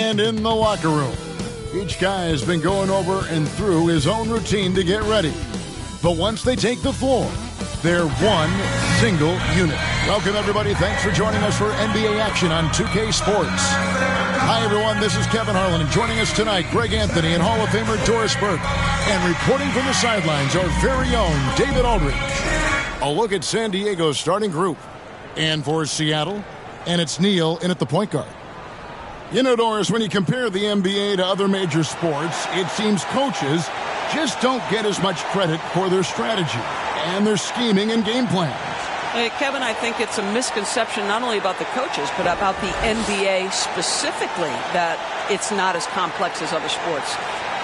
And in the locker room, each guy has been going over and through his own routine to get ready. But once they take the floor, they're one single unit. Welcome, everybody. Thanks for joining us for NBA action on 2K Sports. Hi, everyone. This is Kevin Harlan. And joining us tonight, Greg Anthony and Hall of Famer Doris Burke. And reporting from the sidelines, our very own David Aldridge. A look at San Diego's starting group. And for Seattle, and it's Neal in at the point guard. You know, Doris, when you compare the NBA to other major sports, it seems coaches just don't get as much credit for their strategy and their scheming and game plans. Hey, Kevin, I think it's a misconception not only about the coaches, but about the NBA specifically, that it's not as complex as other sports.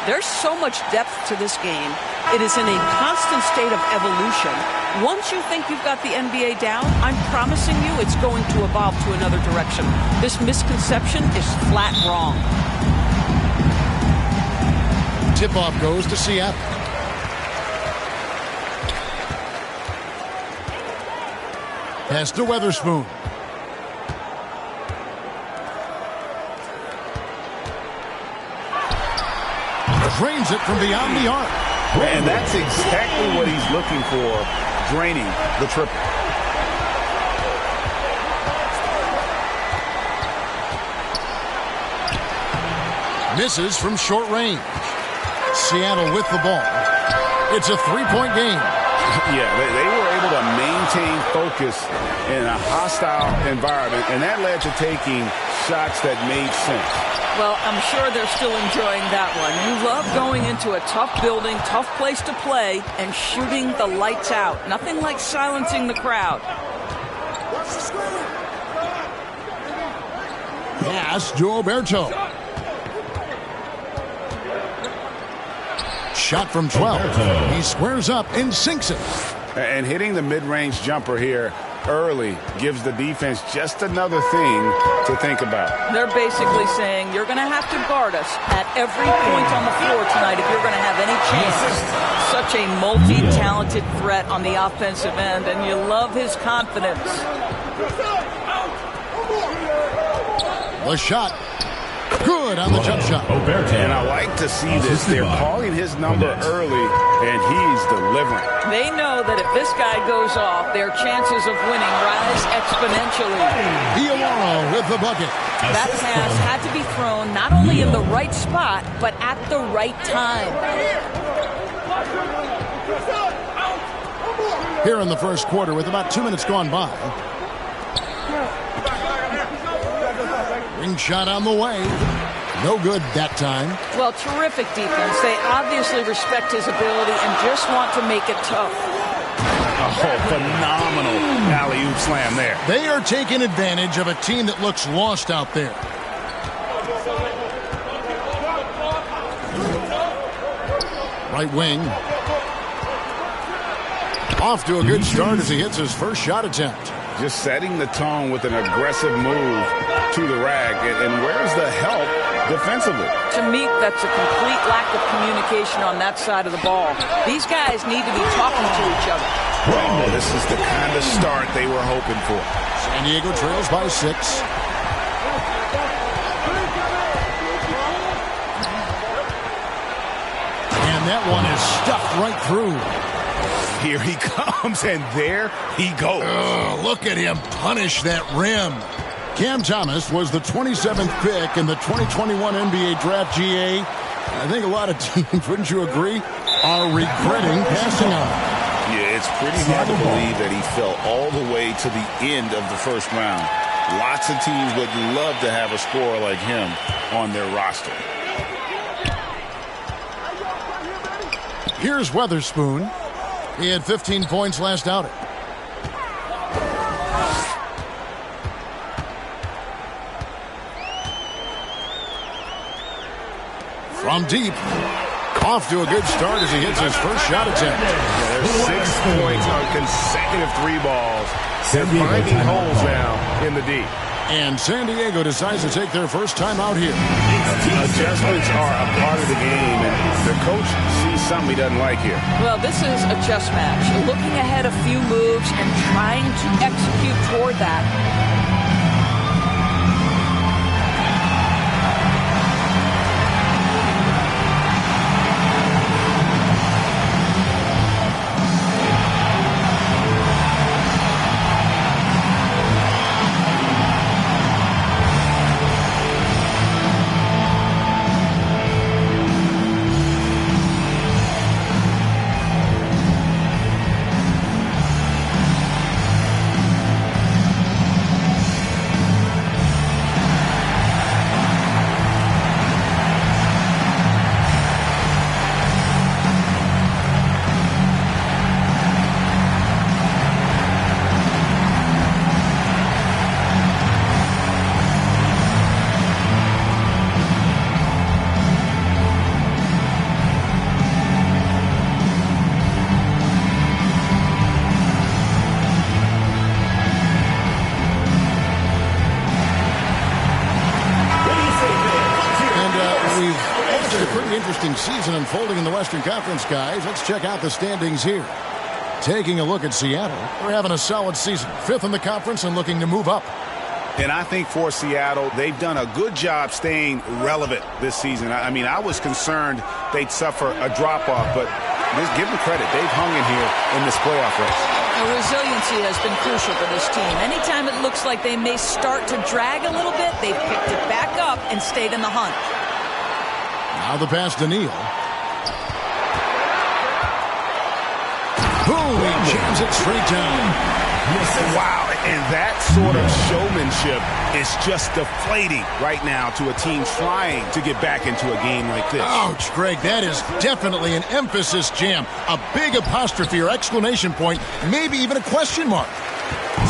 There's so much depth to this game. It is in a constant state of evolution. Once you think you've got the NBA down, I'm promising you it's going to evolve to another direction. This misconception is flat wrong. Tip-off goes to Seattle. Pass to Weatherspoon. Drains it from beyond the arc. And that's exactly what he's looking for, draining the triple. Misses from short range. Seattle with the ball. It's a three-point game. Yeah, they were able to maintain focus in a hostile environment, and that led to taking shots that made sense. Well, I'm sure they're still enjoying that one. You love going into a tough building, tough place to play, and shooting the lights out. Nothing like silencing the crowd. Pass to Oberto. Shot from 12. He squares up and sinks it. And hitting the mid-range jumper here early gives the defense just another thing to think about. They're basically saying you're going to have to guard us at every point on the floor tonight if you're going to have any chance. Such a multi-talented threat on the offensive end, and you love his confidence. The shot. Good on the jump shot. And I like to see this. They're calling his number early, and he's delivering. They know that if this guy goes off, their chances of winning rise exponentially. Diawara with the bucket. That pass had to be thrown not only in the right spot, but at the right time. Here in the first quarter with about 2 minutes gone by. Ring shot on the way. No good that time. Well, terrific defense. They obviously respect his ability and just want to make it tough. Oh, phenomenal alley-oop slam there. They are taking advantage of a team that looks lost out there. Right wing. Off to a good start as he hits his first shot attempt. Just setting the tone with an aggressive move to the rack. And where's the help defensively? To me, that's a complete lack of communication on that side of the ball. These guys need to be talking to each other. Oh, this is the kind of start they were hoping for. San Diego trails by 6. And that one is stuffed right through. Here he comes, and there he goes. Look at him punish that rim. Cam Thomas was the 27th pick in the 2021 NBA Draft GA. I think a lot of teams, wouldn't you agree, are regretting passing on him. Yeah, it's pretty hard to believe that he fell all the way to the end of the first round. Lots of teams would love to have a scorer like him on their roster. Here's Weatherspoon. He had 15 points last outing. From deep. Off to a good start as he hits his first shot attempt. Yeah, there's 6 points on consecutive 3 balls. They're finding holes now in the D. And San Diego decides to take their first time out here. Adjustments are a part of the game, and the coach sees something he doesn't like here. Well, this is a chess match. Looking ahead a few moves and trying to execute toward that. interesting season unfolding in the Western Conference, guys. Let's check out the standings here. Taking a look at Seattle, they're having a solid season. 5th in the conference and looking to move up. And I think for Seattle, they've done a good job staying relevant this season. I mean, I was concerned they'd suffer a drop-off, but just give them credit. They've hung in here in this playoff race. Resiliency has been crucial for this team. Anytime it looks like they may start to drag a little bit, they've picked it back up and stayed in the hunt. Now the pass to Neal. Boom! He jams it straight down. Wow, and that sort of showmanship is just deflating right now to a team trying to get back into a game like this. Ouch, Greg, that is definitely an emphasis jam. A big apostrophe or exclamation point, maybe even a question mark.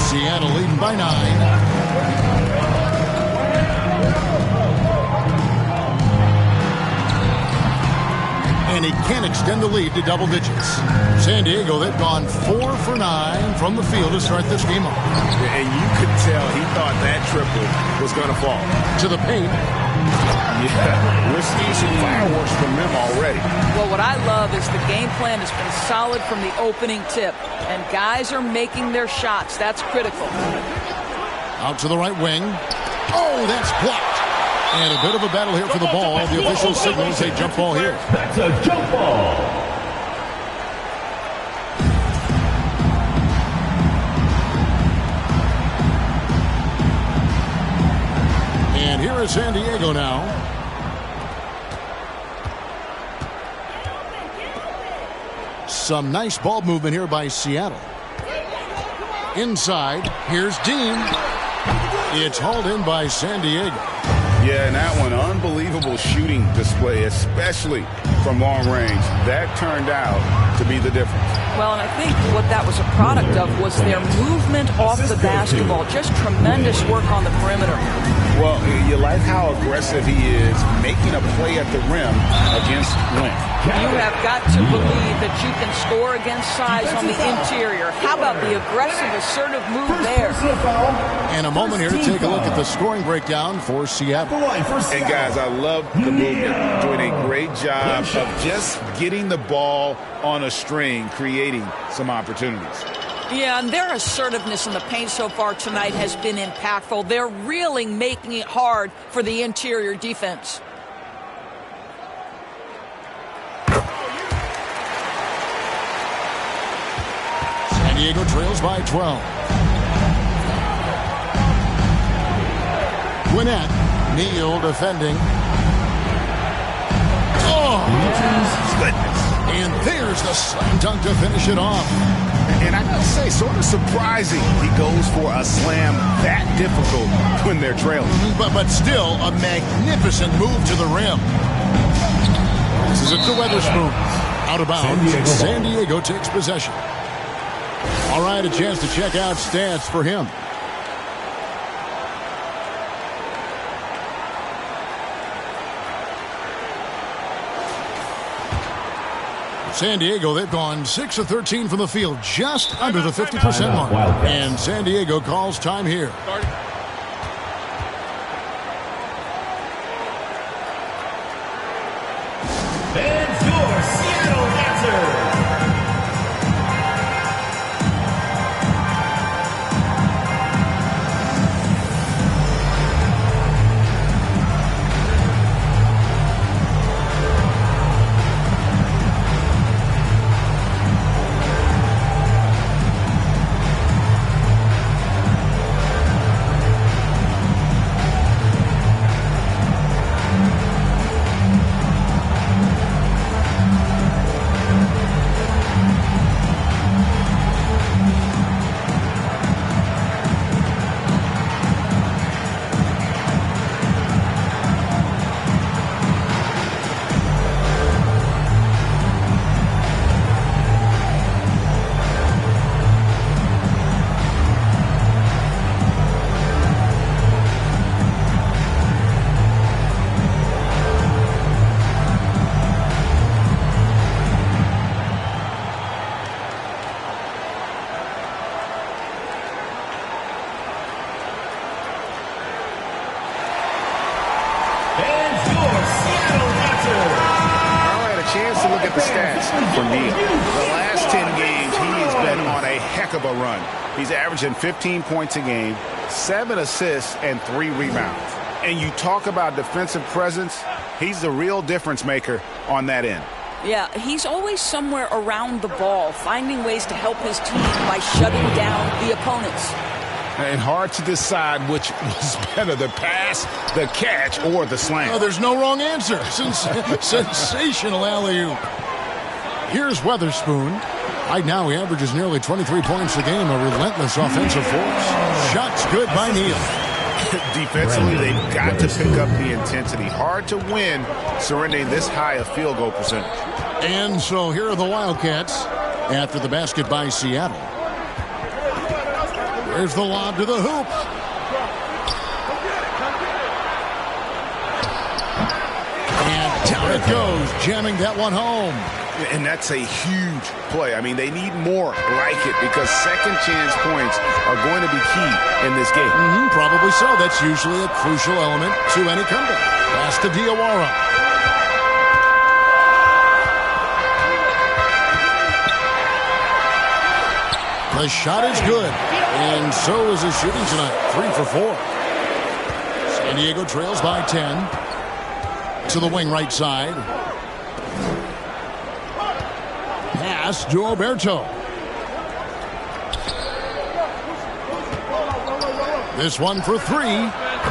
Seattle leading by 9. And he can extend the lead to double digits. San Diego, they've gone 4 for 9 from the field to start this game off. And you could tell he thought that triple was going to fall. To the paint. Yeah, we're seeing some fireworks from them already. Well, what I love is the game plan has been solid from the opening tip. And guys are making their shots. That's critical. Out to the right wing. Oh, that's blocked. And a bit of a battle here for the ball. The official signals a jump ball here. That's a jump ball. And here is San Diego now. Some nice ball movement here by Seattle. Inside, here's Dean. It's hauled in by San Diego. Yeah, and that one, unbelievable shooting display, especially from long range. That turned out to be the difference. Well, and I think what that was a product of was their movement off the basketball. Just tremendous work on the perimeter. Well, you like how aggressive he is making a play at the rim against length. You have got to believe that you can score against size on the interior. How about the aggressive, assertive move there? And a moment here to take a look at the scoring breakdown for Seattle. And guys, I love the movement. Doing a great job of just getting the ball on a string, creating some opportunities. Yeah, and their assertiveness in the paint so far tonight has been impactful. They're really making it hard for the interior defense. San Diego trails by 12. Gwinnett, Neal defending. Oh! And there's the slam dunk to finish it off. And I gotta say, sort of surprising he goes for a slam that difficult when they're trailing. But still a magnificent move to the rim. This is a DeWeatherspoon. Out of bounds. San Diego takes possession. All right, a chance to check out stats for him. San Diego, they've gone 6 of 13 from the field, just under the 50% mark. And San Diego calls time here. And your Seattle answer. at the stats for Neal. The last 10 games, he has been on a heck of a run. He's averaging 15 points a game, 7 assists, and 3 rebounds. And you talk about defensive presence, he's the real difference maker on that end. Yeah, he's always somewhere around the ball, finding ways to help his team by shutting down the opponents. And hard to decide which was better, the pass, the catch, or the slam. Oh, there's no wrong answer. Sensational alley-oop. Here's Weatherspoon. Right now he averages nearly 23 points a game, a relentless offensive force. Shots good by Neal. Defensively, they've got to pick up the intensity. Hard to win surrendering this high a field goal percentage. And so here are the Wildcats after the basket by Seattle. There's the lob to the hoop. And down it goes, jamming that one home. And that's a huge play. I mean, they need more like it because second chance points are going to be key in this game. Probably so. That's usually a crucial element to any comeback. Pass to Diawara. The shot is good. And so is his shooting tonight. 3 for 4. San Diego trails by 10. To the wing right side. Pass to Oberto. This one for 3.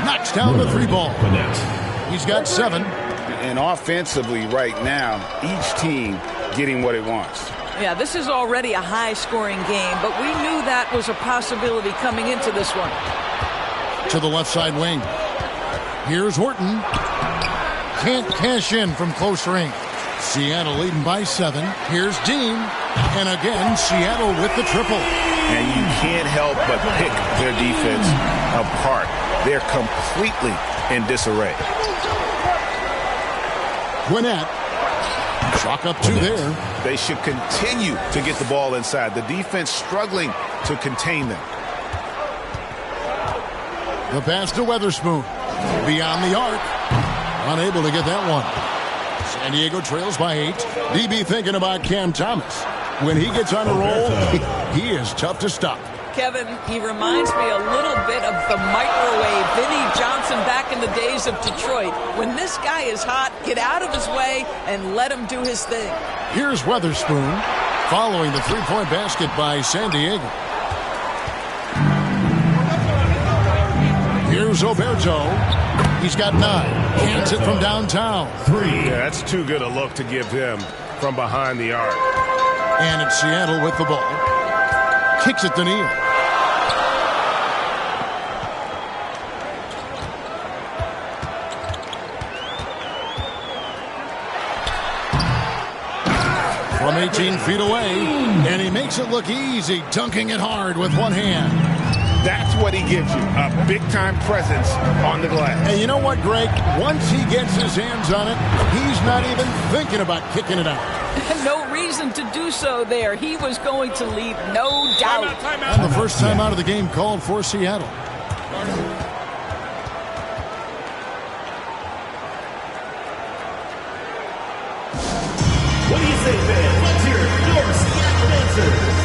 Knocks down the 3 ball. He's got 7. And offensively right now, each team getting what it wants. Yeah, this is already a high-scoring game, but we knew that was a possibility coming into this one. To the left side wing. Here's Horton. Can't cash in from close range. Seattle leading by 7. Here's Dean. And again, Seattle with the triple. And you can't help but pick their defense apart. They're completely in disarray. Gwinnett. Chalk up 2 there. They should continue to get the ball inside. The defense struggling to contain them. The pass to Weatherspoon. Beyond the arc. Unable to get that one. San Diego trails by 8. DB thinking about Cam Thomas. When he gets on a roll, he is tough to stop. Kevin, he reminds me a little bit of the microwave Vinnie Johnson back in the days of Detroit. When this guy is hot, get out of his way and let him do his thing. Here's Weatherspoon following the 3-point basket by San Diego. Here's Oberto. He's got 9. Hands it from downtown. 3. Yeah, that's too good a look to give them from behind the arc. And it's Seattle with the ball. Kicks it to Neal. From 18 feet away, and he makes it look easy, dunking it hard with one hand. That's what he gives you, a big-time presence on the glass. And you know what, Greg? Once he gets his hands on it, he's not even thinking about kicking it out. No reason to do so there. He was going to leave, no doubt. And the first time out of the game called for Seattle. What do you say, fans? Let's hear your Seattle answers.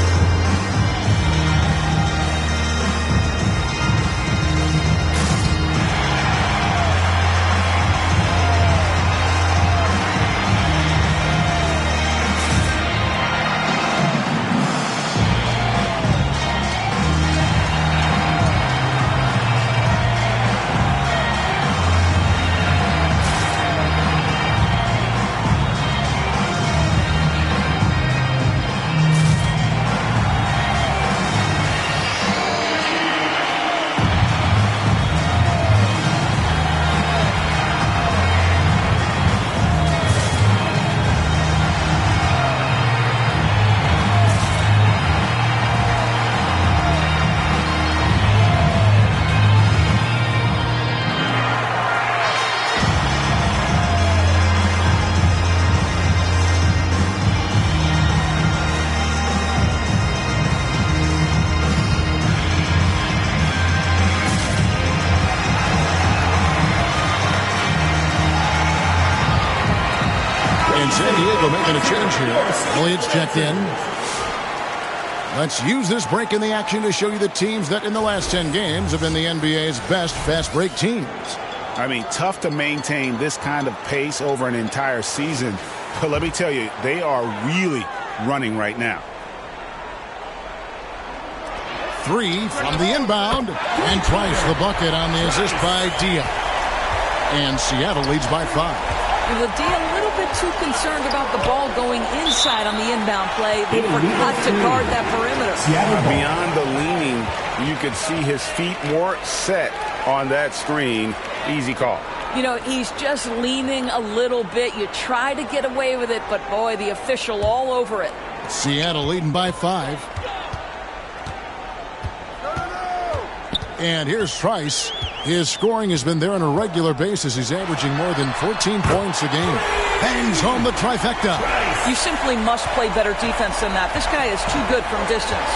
Seattle making a change here. Elliott's checked in. Let's use this break in the action to show you the teams that in the last 10 games have been the NBA's best fast break teams. I mean, tough to maintain this kind of pace over an entire season. But let me tell you, they are really running right now. 3 from the inbound. And twice the bucket on the assist by Dia. And Seattle leads by 5. With Dia a little bit too concerned about the ball going inside on the inbound play. They forgot to guard that perimeter. Beyond the leaning, you could see his feet more set on that screen. Easy call. You know, he's just leaning a little bit. You try to get away with it, but boy, the official all over it. Seattle leading by 5. And here's Trice. His scoring has been there on a regular basis. He's averaging more than 14 points a game. Bangs home the trifecta. You simply must play better defense than that. This guy is too good from distance.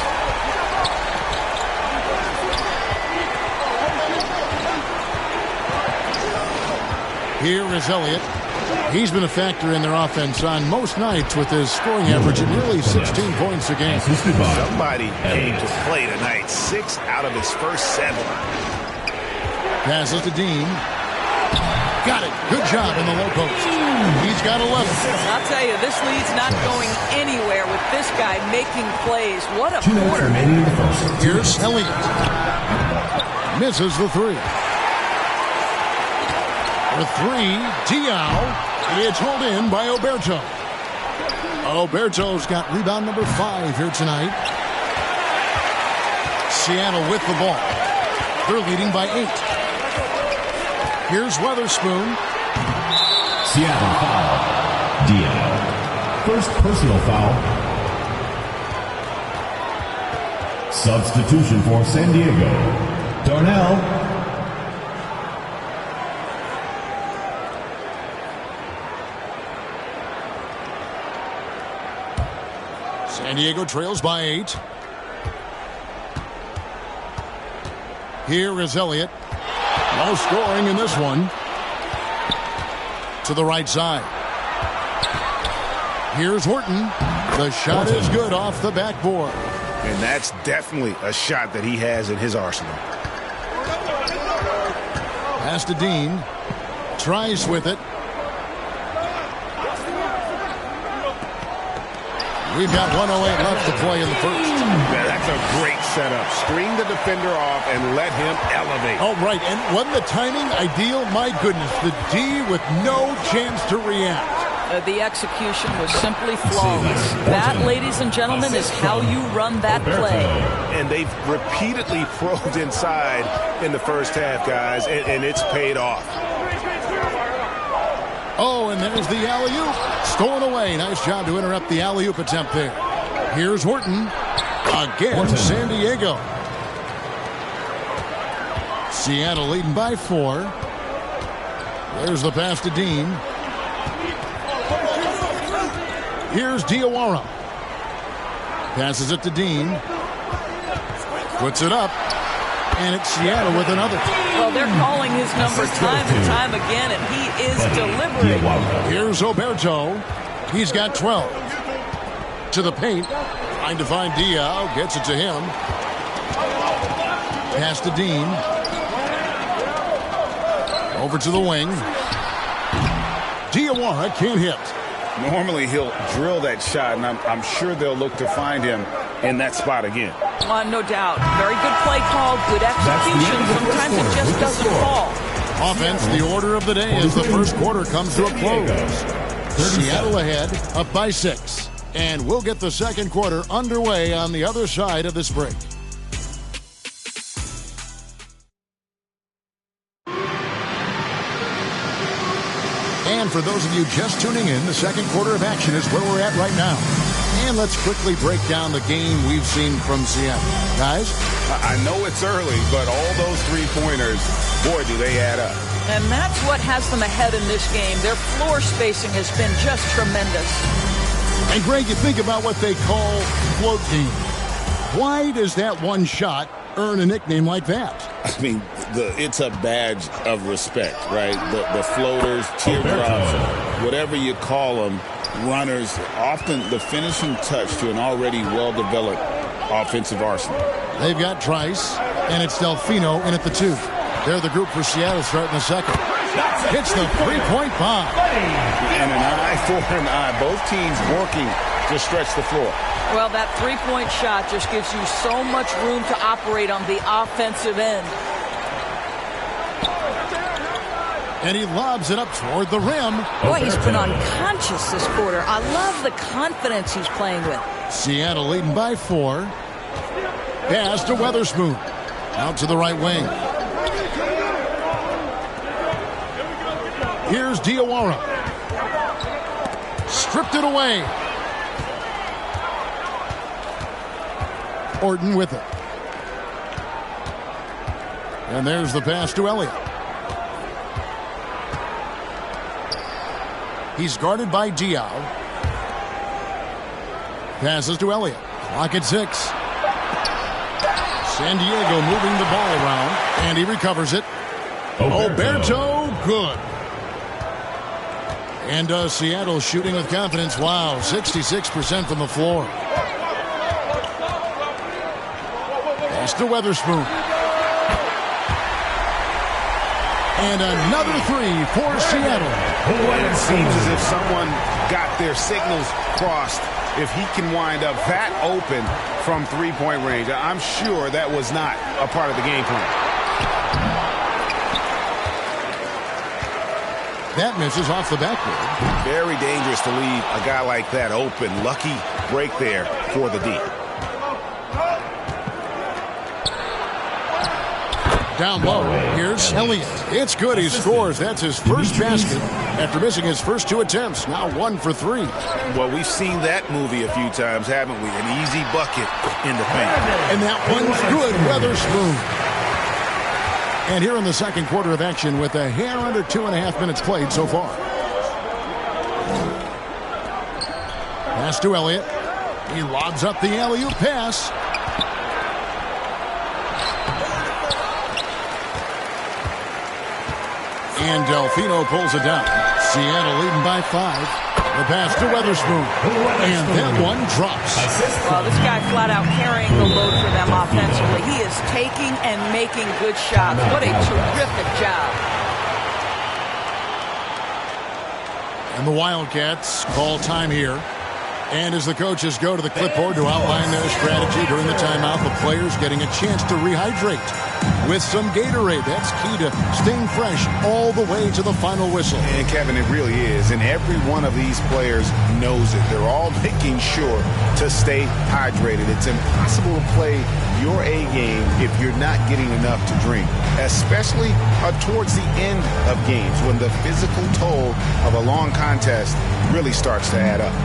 Here is Elliott. He's been a factor in their offense on most nights with his scoring average at nearly 16 points a game. Somebody came to play tonight. 6 out of his first 7. Passes to Dean. Got it. Good job in the low post. He's got 11. I'll tell you, this lead's not going anywhere with this guy making plays. What a quarter. Here's Elliott. Misses the 3. For 3, Diao. It's hauled in by Oberto. Oberto's got rebound number 5 here tonight. Seattle with the ball. They're leading by 8. Here's Weatherspoon. Seattle foul. Diao. First personal foul. Substitution for San Diego. Darnell. San Diego trails by 8. Here is Elliott. No scoring in this one. To the right side. Here's Horton. The shot is good off the backboard. And that's definitely a shot that he has in his arsenal. Pass to Dean. Trice with it. We've got 1:08 left to play in the first. Yeah, that's a great setup. Screen the defender off and let him elevate. Oh, right. And wasn't the timing ideal? My goodness. The D with no chance to react. The execution was simply flawless. That, ladies and gentlemen, is how you run that play. And they've repeatedly probed inside in the first half, guys, and it's paid off. Oh, and there's the alley-oop. Stolen away. Nice job to interrupt the alley-oop attempt there. Here's Horton. Again, San Diego. Seattle leading by 4. There's the pass to Dean. Here's Diawara. Passes it to Dean. Puts it up. And it's Seattle with another. Well, they're calling his number time and time again, and he is delivering. Here's Oberto. He's got 12. To the paint. Trying to find Diao. Gets it to him. Pass to Dean. Over to the wing. Diawara can't hit. Normally he'll drill that shot, and I'm sure they'll look to find him in that spot again. No doubt. Very good play call, good execution. Sometimes it just doesn't fall. Offense, the order of the day as the first quarter comes to a close. Seattle ahead, up by 6. And we'll get the second quarter underway on the other side of this break. And for those of you just tuning in, the second quarter of action is where we're at right now. And let's quickly break down the game we've seen from Seattle. Guys? I know it's early, but all those three-pointers, boy, do they add up. And that's what has them ahead in this game. Their floor spacing has been just tremendous. And, Greg, you think about what they call float game. Why does that one shot earn a nickname like that? I mean, it's a badge of respect, right? The floaters, teardrops, whatever you call them, runners, often the finishing touch to an already well-developed offensive arsenal. They've got Trice, and it's Delfino in at the 2. They're the group for Seattle starting the second. Hits the three-point bomb. And an eye for an eye. Both teams working to stretch the floor. Well, that three-point shot just gives you so much room to operate on the offensive end. And he lobs it up toward the rim. Boy, he's been unconscious this quarter. I love the confidence he's playing with. Seattle leading by 4. Pass to Weatherspoon. Out to the right wing. Here's Diawara. Stripped it away. Orton with it. And there's the pass to Elliott. He's guarded by Diaw. Passes to Elliott. Clock at 6. San Diego moving the ball around, and he recovers it. Oberto, good. And Seattle shooting with confidence. Wow, 66% from the floor. Pass to Weatherspoon. And another 3 for Seattle. It seems as if someone got their signals crossed. If he can wind up that open from three-point range, I'm sure that was not a part of the game plan. That misses off the backboard. Very dangerous to leave a guy like that open. Lucky break there for the D. Down low, here's Elliott. It's good, he scores. That's his first basket after missing his first 2 attempts. Now 1 for 3. Well, we've seen that movie a few times, haven't we? An easy bucket in the paint. And that one's good, Weatherspoon. And here in the second quarter of action with a hair under 2.5 minutes played so far. Pass to Elliott. He lobs up the alley-oop pass. And Delfino pulls it down. Seattle leading by 5. The pass to Weatherspoon. And that one drops. Well, this guy flat out carrying the load for them offensively. He is taking and making good shots. What a terrific job. And the Wildcats call time here. And as the coaches go to the clipboard to outline their strategy during the timeout, the players getting a chance to rehydrate with some Gatorade. That's key to staying fresh all the way to the final whistle. And Kevin, it really is. And every one of these players knows it. They're all making sure to stay hydrated. It's impossible to play your A game if you're not getting enough to drink, especially towards the end of games when the physical toll of a long contest really starts to add up.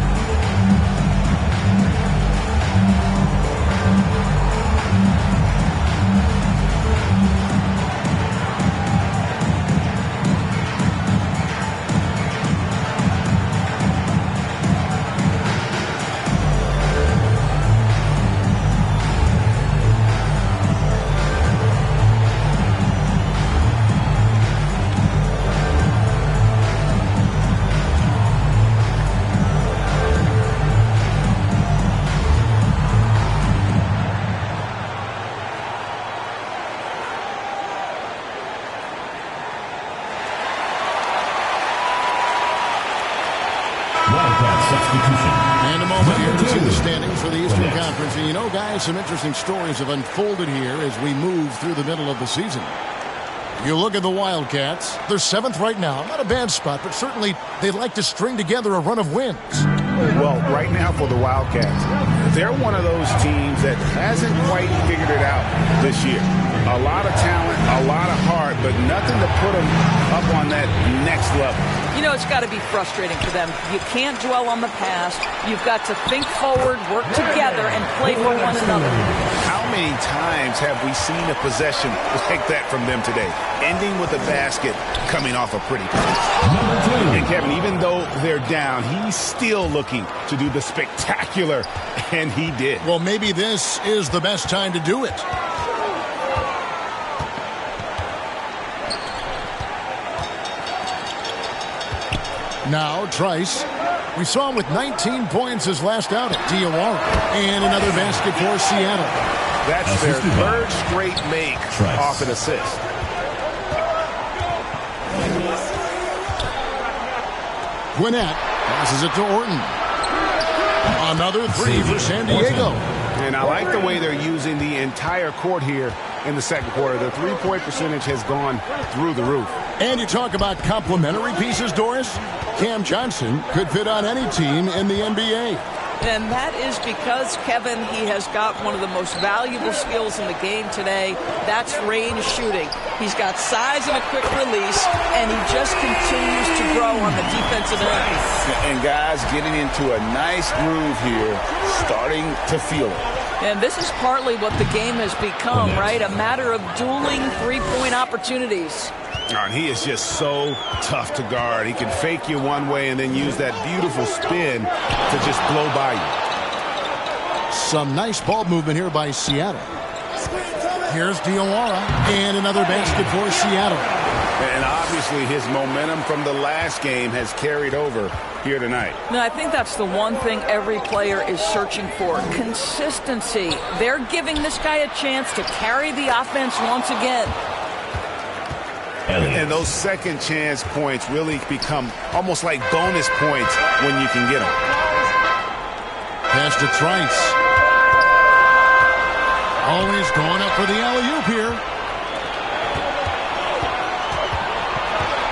And a moment here to see the standings for the Eastern Conference. And you know, guys, some interesting stories have unfolded here as we move through the middle of the season. You look at the Wildcats. They're 7th right now. Not a bad spot, but certainly they'd like to string together a run of wins. Well, right now for the Wildcats, they're one of those teams that hasn't quite figured it out this year. A lot of talent, a lot of heart, but nothing to put them up on that next level. You know, it's got to be frustrating for them. You can't dwell on the past. You've got to think forward, work together, and play for one another. How many times have we seen a possession like that from them today? Ending with a basket coming off a pretty pass. And Kevin, even though they're down, he's still looking to do the spectacular, and he did. Well, maybe this is the best time to do it. Now Trice We saw him with 19 points his last outing. Diawara. And another basket for Seattle. That's their third straight make off an assist. Gwinnett passes it to Orton. Another three for San Diego. And I like the way they're using the entire court here in the second quarter. The three-point percentage has gone through the roof. And you talk about complementary pieces, Doris. Cam Johnson could fit on any team in the NBA. And that is because, Kevin, he has got one of the most valuable skills in the game today. That's range shooting. He's got size and a quick release, and he just continues to grow on the defensive end. And guys getting into a nice groove here, starting to feel it. And this is partly what the game has become, right? A matter of dueling three-point opportunities. And he is just so tough to guard. He can fake you one way and then use that beautiful spin to just blow by you. Some nice ball movement here by Seattle. Here's Diawara. And another basket for Seattle. And obviously his momentum from the last game has carried over here tonight. No, I think that's the one thing every player is searching for. Consistency. They're giving this guy a chance to carry the offense once again. And those second chance points really become almost like bonus points when you can get them. Pass to Trice. Always going up for the alley-oop here.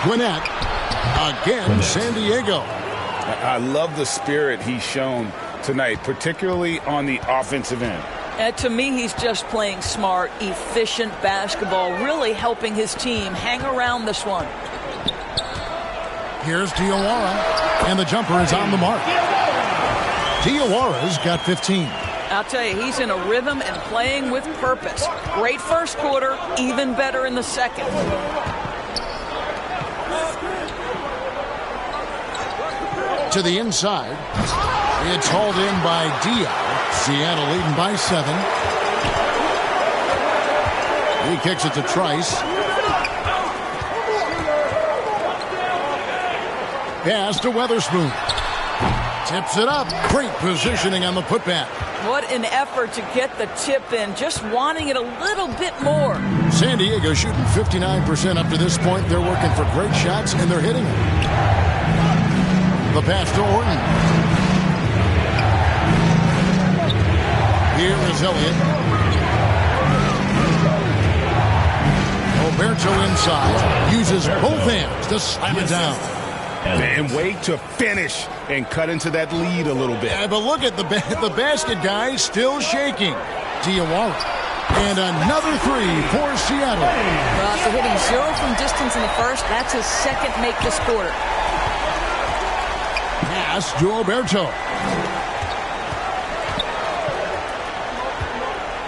Gwinnett. Again, San Diego. I love the spirit he's shown tonight, particularly on the offensive end. To me, he's just playing smart, efficient basketball, really helping his team hang around this one. Here's Diawara, and the jumper is on the mark. Diawara's got 15. I'll tell you, he's in a rhythm and playing with purpose. Great first quarter, even better in the second. To the inside. It's hauled in by Diaw. Seattle leading by 7. He kicks it to Trice. Pass to Weatherspoon. Tips it up. Great positioning on the putback. What an effort to get the tip in. Just wanting it a little bit more. San Diego shooting 59% up to this point. They're working for great shots, and they're hitting them. The pass to Orton. Here is Elliott. Oberto inside. Uses both hands to slam it down. And wait to finish and cut into that lead a little bit. Yeah, but look at the basket guy still shaking. Diawara. And another three for Seattle. Well, after hitting 0 from distance in the first, that's his second make this quarter. Pass to Oberto.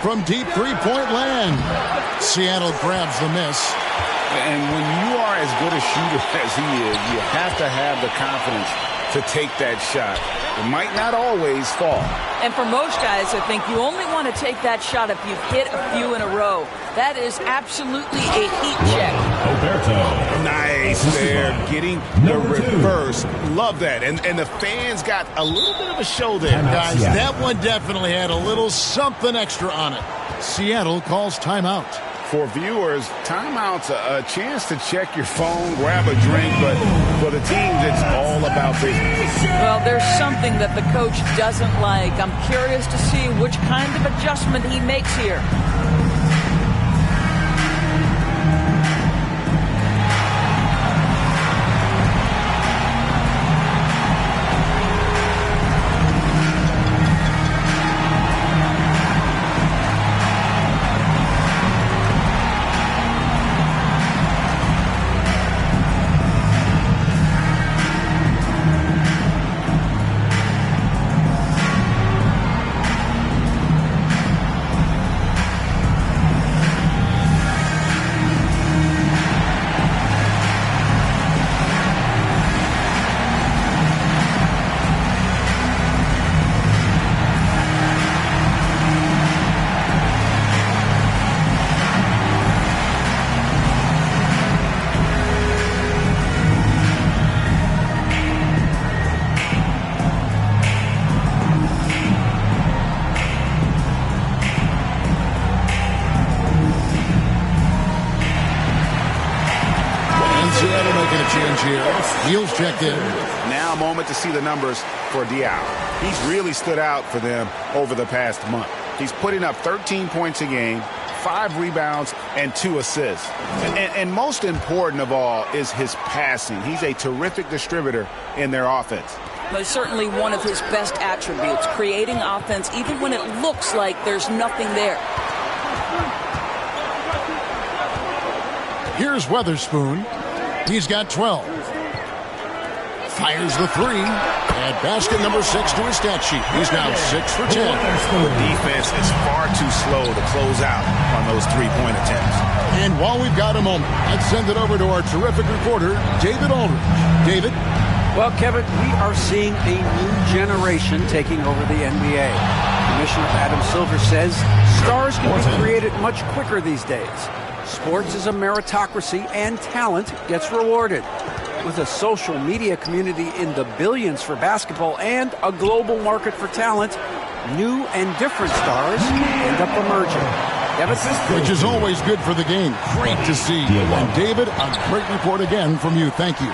From deep three-point land. Seattle grabs the miss. And when you are as good a shooter as he is, you have to have the confidence to take that shot. It might not always fall. And for most guys, I think you only want to take that shot if you've hit a few in a row. That is absolutely a heat check. Oberto. Nice there, getting the reverse. Love that. And the fans got a little bit of a show there. Guys, that one definitely had a little something extra on it. Seattle calls timeout. For viewers, timeout's a chance to check your phone, grab a drink, but for the teams, it's all about business. Well, there's something that the coach doesn't like. I'm curious to see which kind of adjustment he makes here. Seattle making a change here. Neal's checked in. Now a moment to see the numbers for Diaw. He's really stood out for them over the past month. He's putting up 13 points a game, 5 rebounds, and 2 assists. And most important of all is his passing. He's a terrific distributor in their offense. But certainly one of his best attributes, creating offense even when it looks like there's nothing there. Here's Weatherspoon. He's got 12. Fires the 3. And basket number 6 to his stat sheet. He's now 6 for 10. The defense is far too slow to close out on those 3-point attempts. And while we've got a moment, let's send it over to our terrific reporter, David Aldridge. David? Well, Kevin, we are seeing a new generation taking over the NBA. Commissioner Adam Silver says stars can be created much quicker these days. Sports is a meritocracy, and talent gets rewarded. With a social media community in the billions for basketball and a global market for talent, new and different stars end up emerging. Which is always good for the game. Great to see. And David, a great report again from you. Thank you.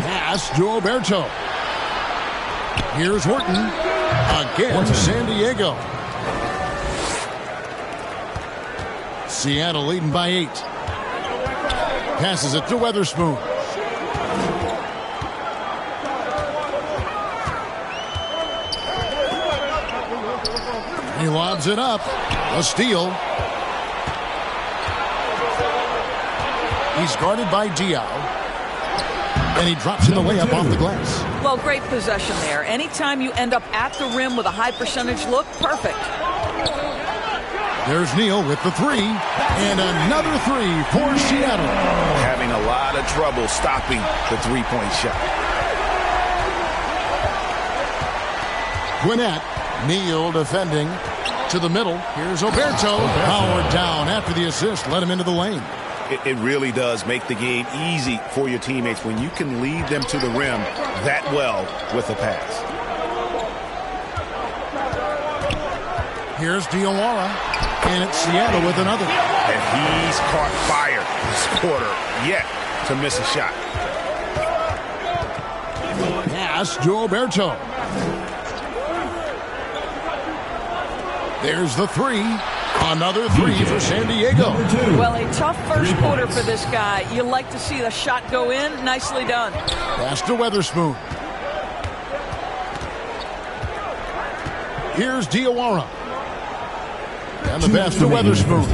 Pass to Alberto. Here's Horton. Again, San Diego. Seattle leading by 8. Passes it to Weatherspoon. He lobs it up. A steal. He's guarded by Diaw. And he drops in the layup off the glass. Well, great possession there. Anytime you end up at the rim with a high percentage look, perfect. There's Neal with the 3, and another 3 for Seattle. Having a lot of trouble stopping the 3-point shot. Gwinnett, Neal defending to the middle. Here's Alberto. Powered down after the assist. Let him into the lane. It really does make the game easy for your teammates when you can lead them to the rim that well with a pass. Here's Diawara. And it's Seattle with another. And he's caught fire this quarter yet to miss a shot. Pass to Alberto. There's the 3. Another 3 for San Diego. Well, a tough first quarter for this guy. You like to see the shot go in. Nicely done. Pass to Weatherspoon. Here's Diawara. And the pass to Weatherspoon.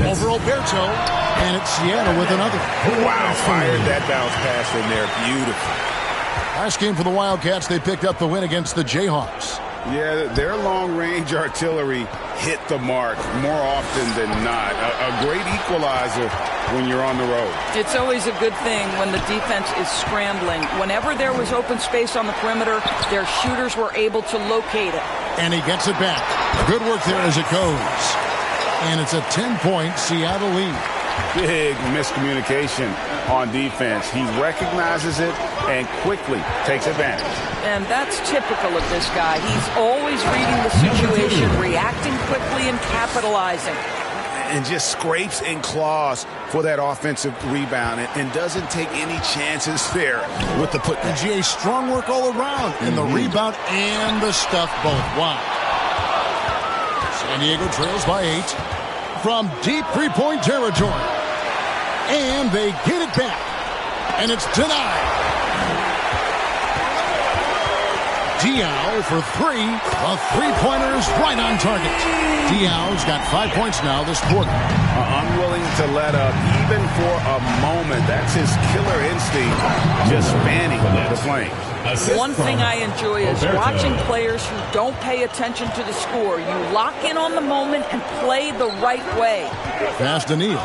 Over Alberto. And it's Seattle with another. Wow, fired that bounce pass in there. Beautiful. Last game for the Wildcats, they picked up the win against the Jayhawks. Yeah, their long-range artillery hit the mark more often than not. A great equalizer when you're on the road. It's always a good thing when the defense is scrambling. Whenever there was open space on the perimeter, their shooters were able to locate it. And he gets it back. Good work there as it goes. And it's a 10-point Seattle lead. Big miscommunication on defense. He recognizes it and quickly takes advantage. And that's typical of this guy. He's always reading the situation, reacting quickly and capitalizing. And just scrapes and claws for that offensive rebound and doesn't take any chances there with the putback. GA, strong work all around. And the rebound and the stuff both. Wow. San Diego trails by 8 from deep three-point territory. And they get it back. And it's denied. Diaw for 3. The three-pointers right on target. Diaw's got 5 points now this quarter. Unwilling to let up even for a moment. That's his killer instinct, just spanning the Flames. One thing I enjoy is watching players who don't pay attention to the score. You lock in on the moment and play the right way. Pass to Neal.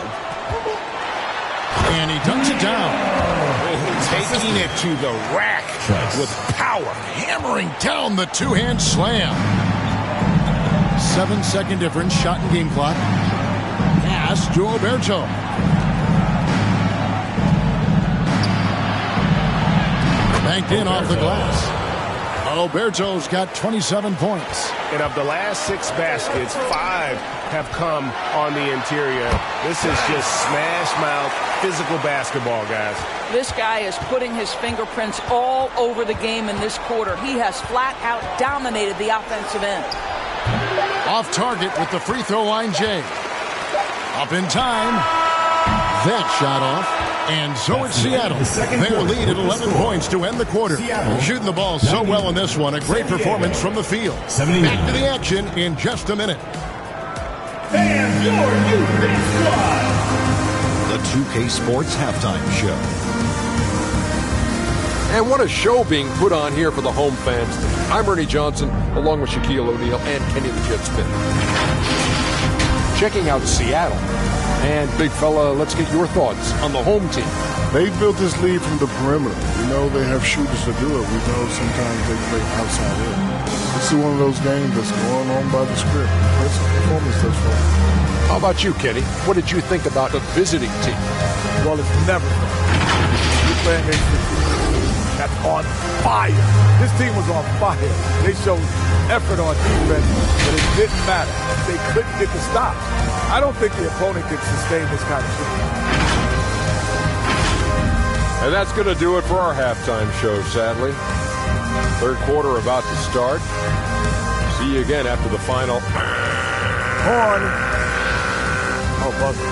And he dunks it down. Taking it to the rack with power. Hammering down the two-hand slam. 7-second difference, shot and game clock. Pass to Alberto. Banked in off the glass. Alberto's got 27 points. And of the last 6 baskets, 5 have come on the interior. This is just smash mouth, physical basketball, guys. This guy is putting his fingerprints all over the game in this quarter. He has flat out dominated the offensive end. Off target with the free throw line, Jay. Up in time. That shot off. And so it's Seattle. Their lead at 11 points to end the quarter. Shooting the ball so well in this one. A great performance from the field. Back to the action in just a minute. And your Youth Squad. The 2K Sports Halftime Show. And what a show being put on here for the home fans. I'm Ernie Johnson, along with Shaquille O'Neal and Kenny the Jet Smith. Checking out Seattle. And, big fella, let's get your thoughts on the home team. They built this lead from the perimeter. We know they have shooters to do it. We know sometimes they play outside in. This is one of those games that's going on by the script. Impressive performance thus far. How about you, Kenny? What did you think about the visiting team? Well, it's never fun. You're playing against this team that's on fire. This team was on fire. They showed effort on defense, but it didn't matter. They couldn't get the stop. I don't think the opponent could sustain this kind of shooting. And that's going to do it for our halftime show, sadly. Third quarter about to start. See you again after the final. Horn. Oh, buzzer.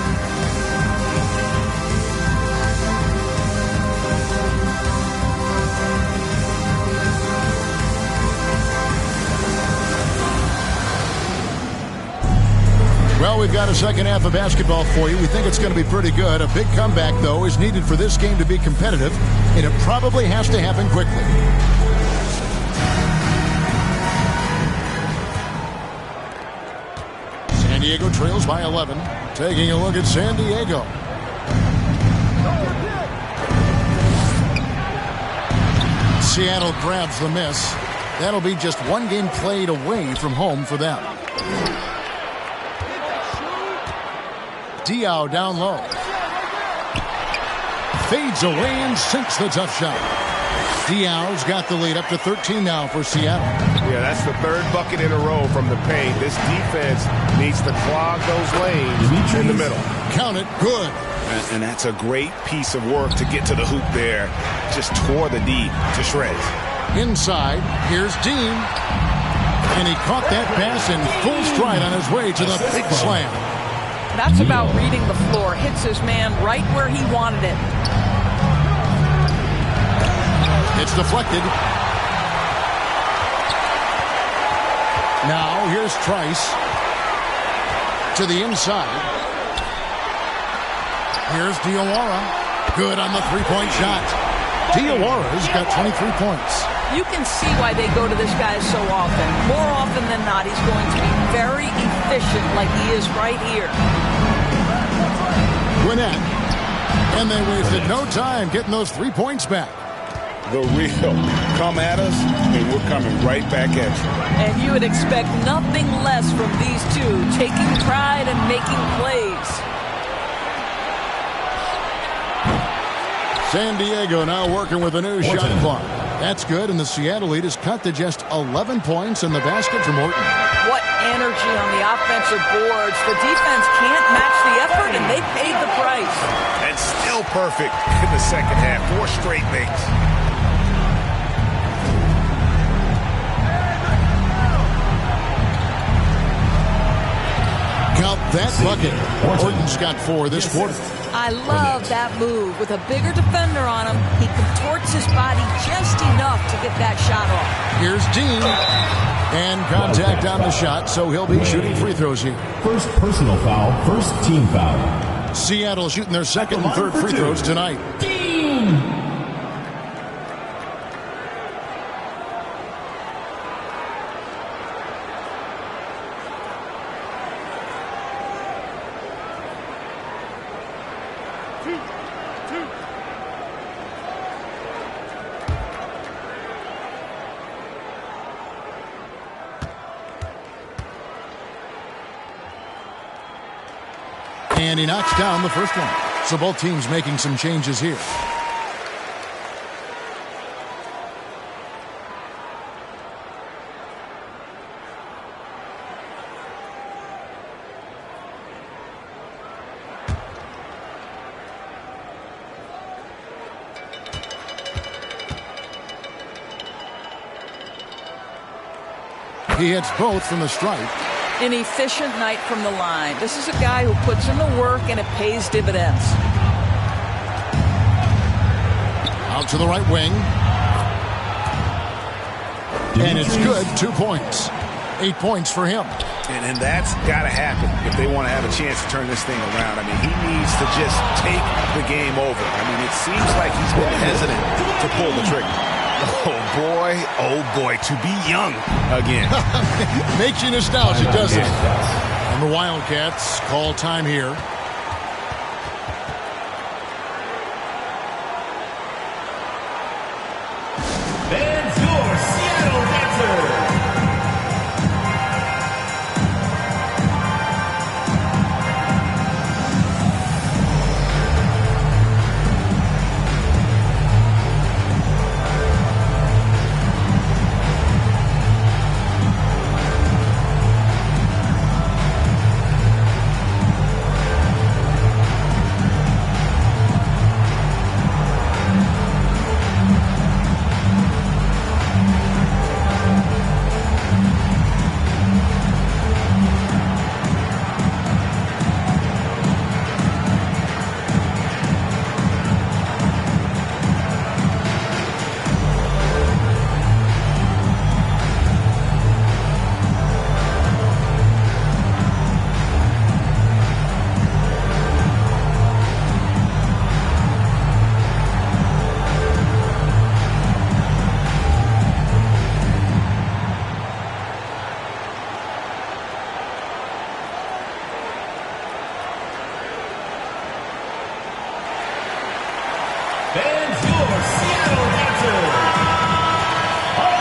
Well, we've got a second half of basketball for you. We think it's going to be pretty good. A big comeback, though, is needed for this game to be competitive, and it probably has to happen quickly. San Diego trails by 11. Taking a look at San Diego. Seattle grabs the miss. That'll be just one game played away from home for them. Diaw down low. Fades away and sinks the tough shot. Diaw's got the lead up to 13 now for Seattle. Yeah, that's the third bucket in a row from the paint. This defense needs to clog those lanes in the middle. Count it, good. And that's a great piece of work to get to the hoop there. Just tore the D to shreds. Inside, here's Dean. And he caught that pass in full stride on his way to the big slam. That's about reading the floor. Hits his man right where he wanted it. It's deflected. Now here's Trice. To the inside. Here's Diawara. Good on the three-point shot. Diawara's got 23 points. You can see why they go to this guy so often. More often than not, he's going to be very efficient like he is right here. Gwinnett. And they wasted no time getting those 3 points back. The real. Come at us, and we're coming right back at you. And you would expect nothing less from these two, taking pride and making plays. San Diego now working with a new shot clock. That's good, and the Seattle lead is cut to just 11 points in the basket for Morton. What energy on the offensive boards. The defense can't match the effort, and they paid the price. And still perfect in the second half. 4 straight makes. Count that bucket. Morton's got 4 this quarter. I love that move. With a bigger defender on him, he contorts his body just enough to get that shot off. Here's Dean. And contact on the shot, so he'll be shooting free throws here. First personal foul, first team foul. Seattle shooting their second and third free throws tonight. Dean! And he knocks down the first one. So both teams making some changes here. He hits both from the stripe. An efficient night from the line. This is a guy who puts in the work and it pays dividends. Out to the right wing. And it's good. 2 points. 8 points for him. And that's got to happen if they want to have a chance to turn this thing around. I mean, he needs to just take the game over. I mean, it seems like he's been hesitant to pull the trigger. Oh boy, to be young again. Makes you nostalgic, doesn't it? And the Wildcats call time here. And your Seattle answer.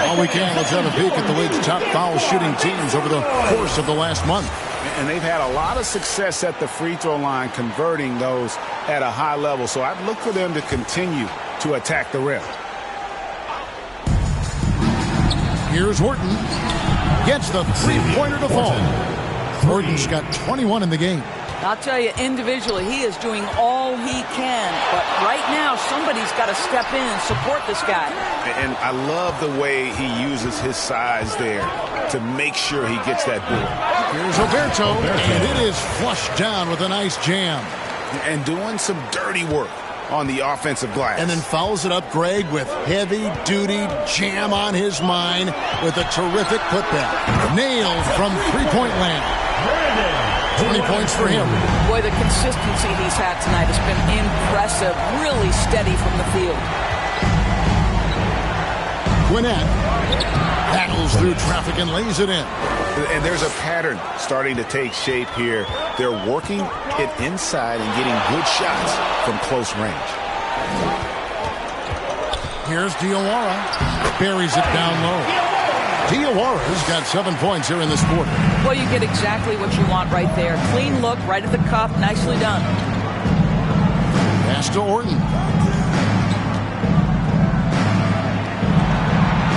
All we can, let's have a peek at the league's top foul shooting teams over the course of the last month. And they've had a lot of success at the free throw line, converting those at a high level. So I'd look for them to continue to attack the rim. Here's Horton. Gets the three-pointer to fall. Horton's got 21 in the game. I'll tell you, individually, he is doing all he can. But right now, somebody's got to step in and support this guy. And I love the way he uses his size there to make sure he gets that ball. Here's Oberto, and it is flushed down with a nice jam. And doing some dirty work on the offensive glass. And then fouls it up, Greg, with heavy-duty jam on his mind with a terrific putback. Nailed from three-point land. 20 points for him. Boy, the consistency he's had tonight has been impressive. Really steady from the field. Gwinnett battles through traffic and lays it in. And there's a pattern starting to take shape here. They're working it inside and getting good shots from close range. Here's Diawara. Buries it down low. Diawara's got 7 points here in this quarter. Well, you get exactly what you want right there. Clean look, right at the cup. Nicely done. Pass to Orton.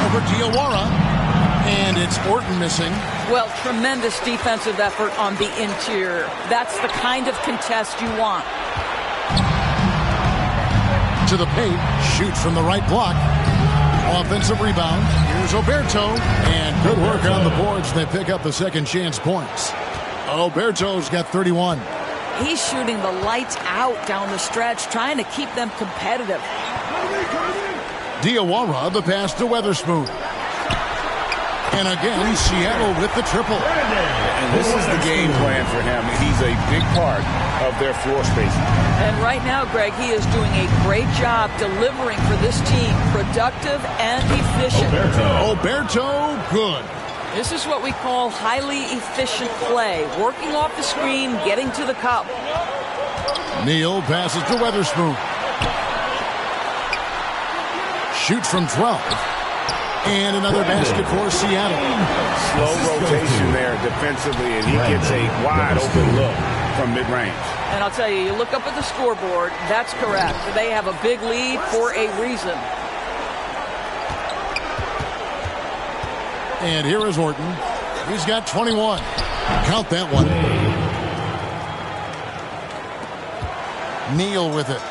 Over Diawara. And it's Orton missing. Well, tremendous defensive effort on the interior. That's the kind of contest you want. To the paint. Shoots from the right block. Offensive rebound. Here's Oberto. And good work on the boards. They pick up the second chance points. Oberto's got 31. He's shooting the lights out down the stretch, trying to keep them competitive. Diawara, the pass to Weatherspoon. And again, Seattle with the triple. And this is the game plan for him. He's a big part of their floor spacing. And right now, Greg, he is doing a great job delivering for this team. Productive and efficient. Oberto, good. This is what we call highly efficient play. Working off the screen, getting to the cup. Neal passes to Weatherspoon. Shoots from 12. And another basket for Seattle. Slow rotation there defensively, and he gets a wide open look from mid-range. And I'll tell you, you look up at the scoreboard, that's correct. They have a big lead for a reason. And here is Orton. He's got 21. Count that one. Neal with it.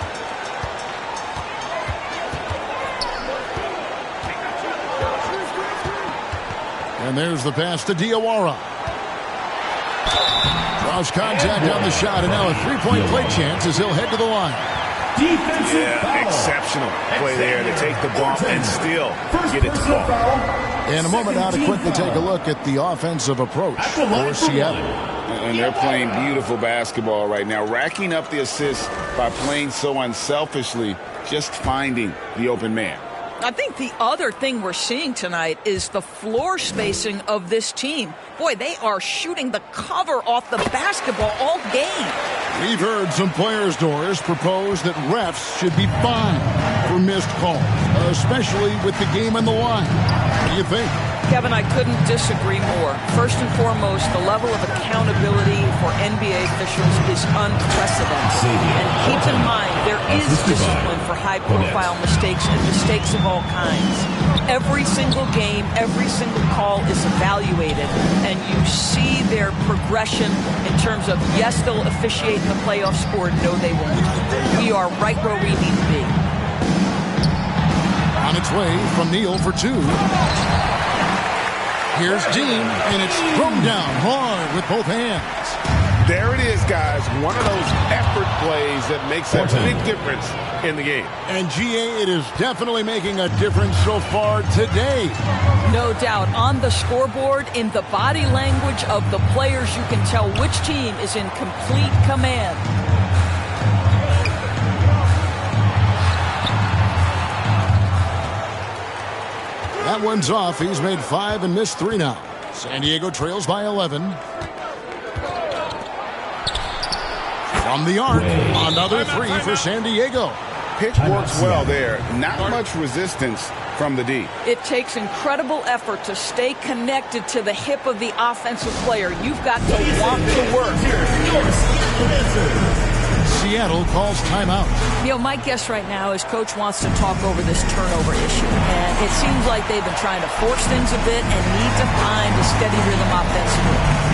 And there's the pass to Diawara. Draws contact on the shot, and now a three-point play chance as he'll head to the line. Exceptional play there to take the bump and still get it to fall. In a moment now to quickly take a look at the offensive approach for Seattle. And they're playing beautiful basketball right now, racking up the assists by playing so unselfishly, just finding the open man. I think the other thing we're seeing tonight is the floor spacing of this team. Boy, they are shooting the cover off the basketball all game. We've heard some players, Doris, propose that refs should be fined for missed calls, especially with the game on the line. What do you think? Kevin, I couldn't disagree more. First and foremost, the level of accountability for NBA officials is unprecedented. And keep in mind, there is discipline for high-profile mistakes and mistakes of all kinds. Every single game, every single call is evaluated, and you see their progression in terms of, yes, they'll officiate in the playoffs, or no, they won't. We are right where we need to be. On its way from Neal for two. Here's Dean, and it's thrown down hard with both hands. There it is, guys. One of those effort plays that makes a big difference in the game. And, GA, it is definitely making a difference so far today. No doubt. On the scoreboard, in the body language of the players, you can tell which team is in complete command. That one's off. He's made 5 and missed 3 now. San Diego trails by 11. From the arc, another 3 for San Diego. Pick works well there. Not much resistance from the D. It takes incredible effort to stay connected to the hip of the offensive player. You've got to want to work. Seattle calls timeout. You know, my guess right now is Coach wants to talk over this turnover issue. And it seems like they've been trying to force things a bit and need to find a steady rhythm offensively.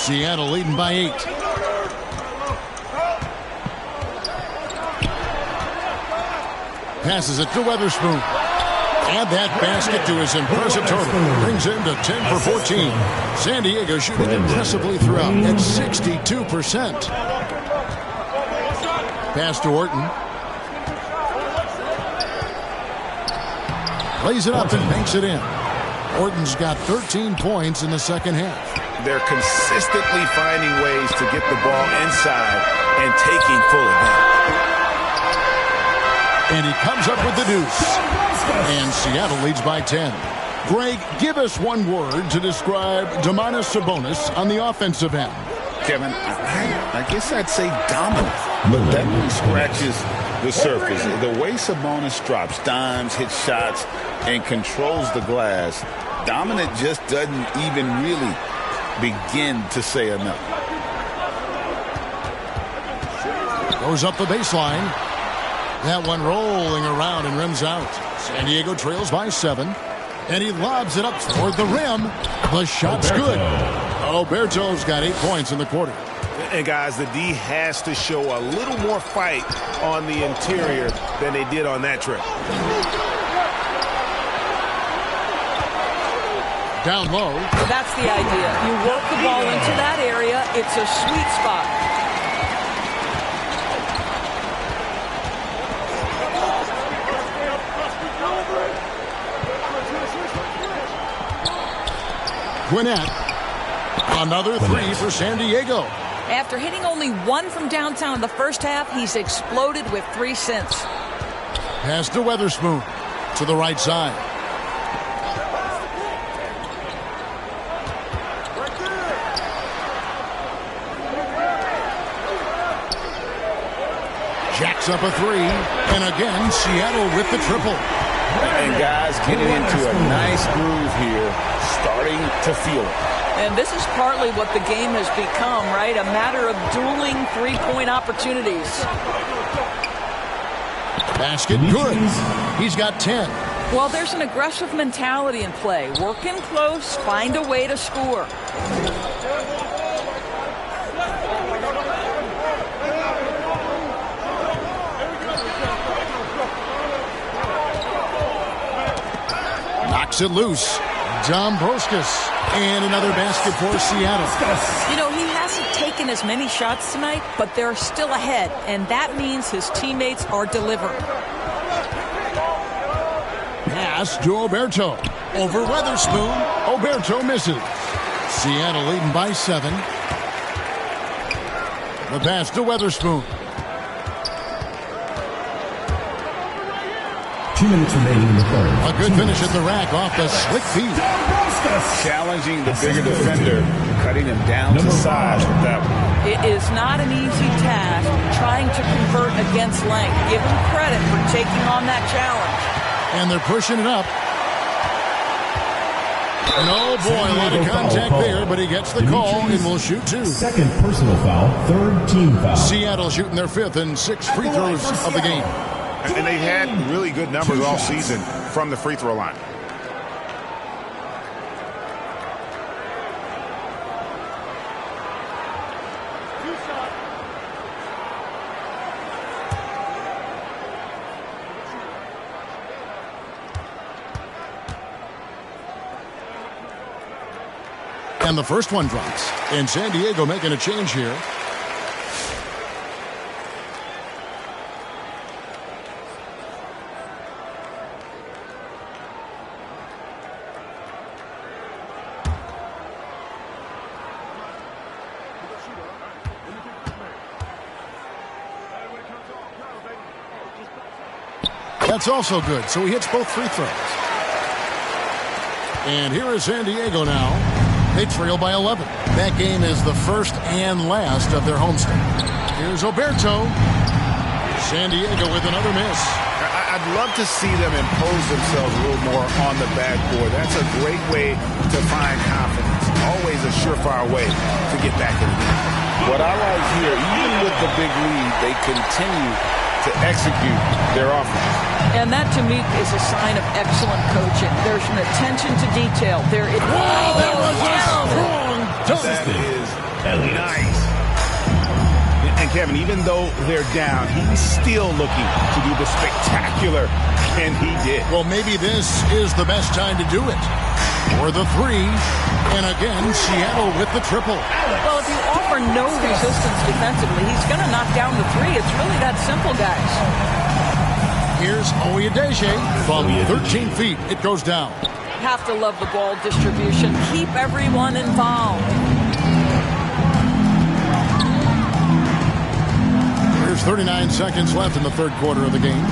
Seattle leading by 8. Passes it to Weatherspoon. Add that basket to his impressive total. Brings him to 10 for 14. San Diego shooting impressively throughout at 62%. Pass to Orton. Lays it up and banks it in. Orton's got 13 points in the second half. They're consistently finding ways to get the ball inside and taking full advantage. And he comes up with the deuce. And Seattle leads by 10. Greg, give us one word to describe Domantas Sabonis on the offensive end. Kevin, I guess I'd say dominant, but that really scratches the surface. The way Sabonis drops dimes, hits shots, and controls the glass, dominant just doesn't even really begin to say enough. Goes up the baseline. That one rolling around and rims out. San Diego trails by 7. And he lobs it up toward the rim. The shot's good. Alberto's got 8 points in the quarter. And, guys, the D has to show a little more fight on the interior than they did on that trip. Down low. That's the idea. You work the ball into that area. It's a sweet spot. Gwinnett. Another three for San Diego. After hitting only one from downtown in the first half, he's exploded with 3 since. Pass to Weatherspoon to the right side. Jacks up a three, and again, Seattle with the triple. And guys getting into a nice groove here, starting to feel it. And this is partly what the game has become, right? A matter of dueling three-point opportunities. Basket good. He's got 10. Well, there's an aggressive mentality in play. Work in close, find a way to score. Knocks it loose. Dombrovskis. And another basket for Seattle. You know, he hasn't taken as many shots tonight, but they're still ahead, and that means his teammates are delivering. Pass to Oberto. Over Weatherspoon. Oberto misses. Seattle leading by 7. The pass to Weatherspoon. 2 minutes remaining in the third. A good finish at the rack off the slick feed. Challenging the bigger defender, cutting him down to size with that one. It is not an easy task trying to convert against length. Give him credit for taking on that challenge. And they're pushing it up. And oh boy, a lot of contact there, but he gets the call and will shoot 2. Second personal foul, third team foul. Seattle shooting their 5th and 6th free throws of the game. And they've had really good numbers all season from the free throw line. And the first one drops. And San Diego making a change here. That's also good. So he hits both free throws. And here is San Diego now. They trail by 11. That game is the first and last of their homestand. Here's Oberto. San Diego with another miss. I'd love to see them impose themselves a little more on the backboard. That's a great way to find confidence. Always a surefire way to get back in the game. What I like here, even with the big lead, they continue to execute their offense. And that, to me, is a sign of excellent coaching. There's an attention to detail. There is. Wow, that was a strong dunk. That is nice. And Kevin, even though they're down, he's still looking to do the spectacular, and he did. Well, maybe this is the best time to do it. For the 3, and again, Seattle with the triple. Well, if you offer no resistance defensively, he's going to knock down the 3. It's really that simple, guys. Here's Oyedeji from 13 feet. It goes down. Have to love the ball distribution. Keep everyone involved. There's 39 seconds left in the third quarter of the game.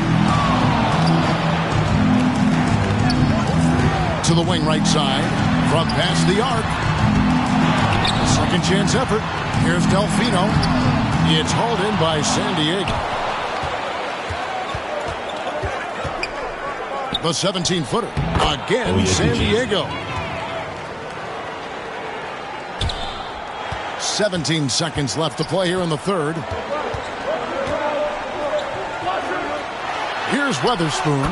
To the wing right side. From past the arc. Second chance effort. Here's Delfino. It's hauled in by San Diego. The 17-footer. Again, San Diego. 17 seconds left to play here in the third. Here's Weatherspoon.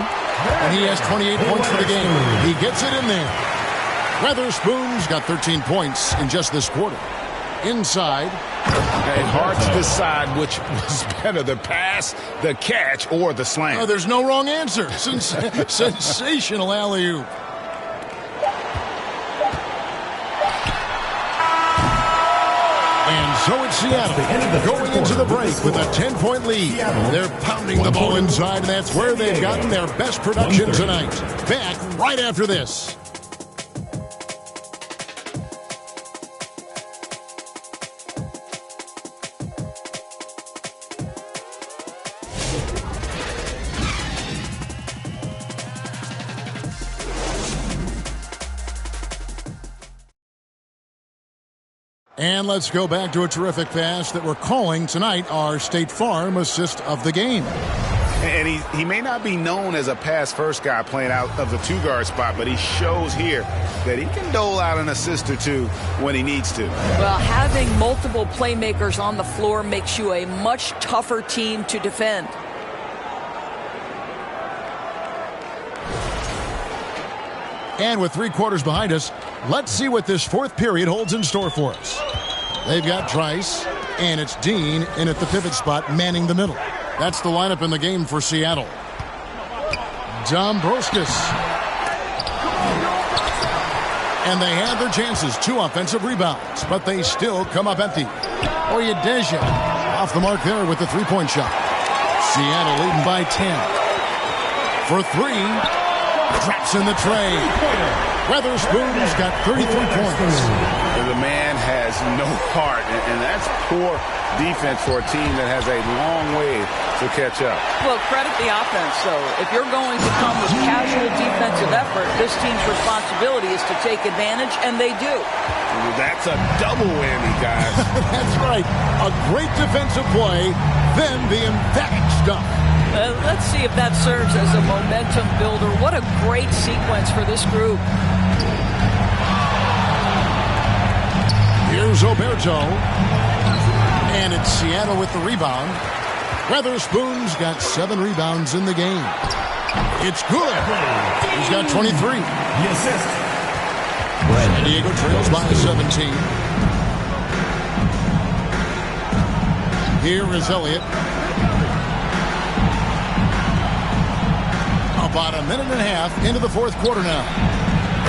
And he has 28 points for the game. He gets it in there. Weatherspoon's got 13 points in just this quarter. Inside. It's hard to decide which was better, the pass, the catch, or the slam. Oh, there's no wrong answer. Sensational alley-oop. And so it's Seattle going into the break with a 10-point lead. They're pounding the ball inside, and that's where they've gotten their best production tonight. Back right after this. And let's go back to a terrific pass that we're calling tonight our State Farm assist of the game. And he may not be known as a pass-first guy playing out of the two-guard spot, but he shows here that he can dole out an assist or two when he needs to. Well, having multiple playmakers on the floor makes you a much tougher team to defend. And with 3 quarters behind us, let's see what this fourth period holds in store for us. They've got Trice, and it's Dean in at the pivot spot, manning the middle. That's the lineup in the game for Seattle. Dombrovskis. And they had their chances. 2 offensive rebounds, but they still come up empty. Oyedeji off the mark there with the three-point shot. Seattle leading by 10. For 3, drops in the tray. Weatherspoon's got 33 points. The man has no heart, and that's poor defense for a team that has a long way to catch up. Well, credit the offense, though. If you're going to come with casual defensive effort, this team's responsibility is to take advantage, and they do. That's a double whammy, guys. That's right. A great defensive play, then the emphatic stuff. Let's see if that serves as a momentum builder. What a great sequence for this group. Here's Oberto. And it's Seattle with the rebound. Weatherspoon's got 7 rebounds in the game. It's good. He's got 23. The assist. San Diego trails by 17. Here is Elliott. About a minute and a half into the fourth quarter now.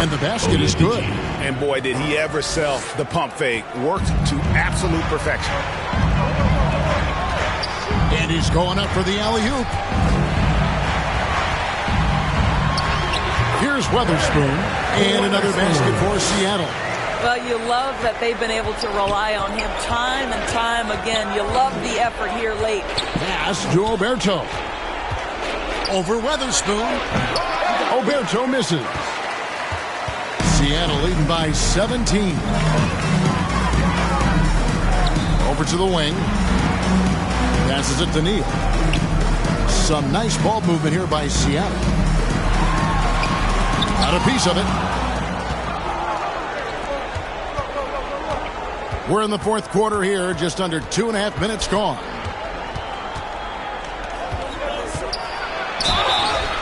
And the basket is good. And boy, did he ever sell the pump fake. Worked to absolute perfection. And he's going up for the alley-oop. Here's Weatherspoon. And another basket for Seattle. Well, you love that they've been able to rely on him time and time again. You love the effort here late. Pass to Oberto. Over Weatherspoon. Oberto misses. Seattle leading by 17. Over to the wing. Passes it to Neal. Some nice ball movement here by Seattle. Got a piece of it. We're in the fourth quarter here, just under 2.5 minutes gone.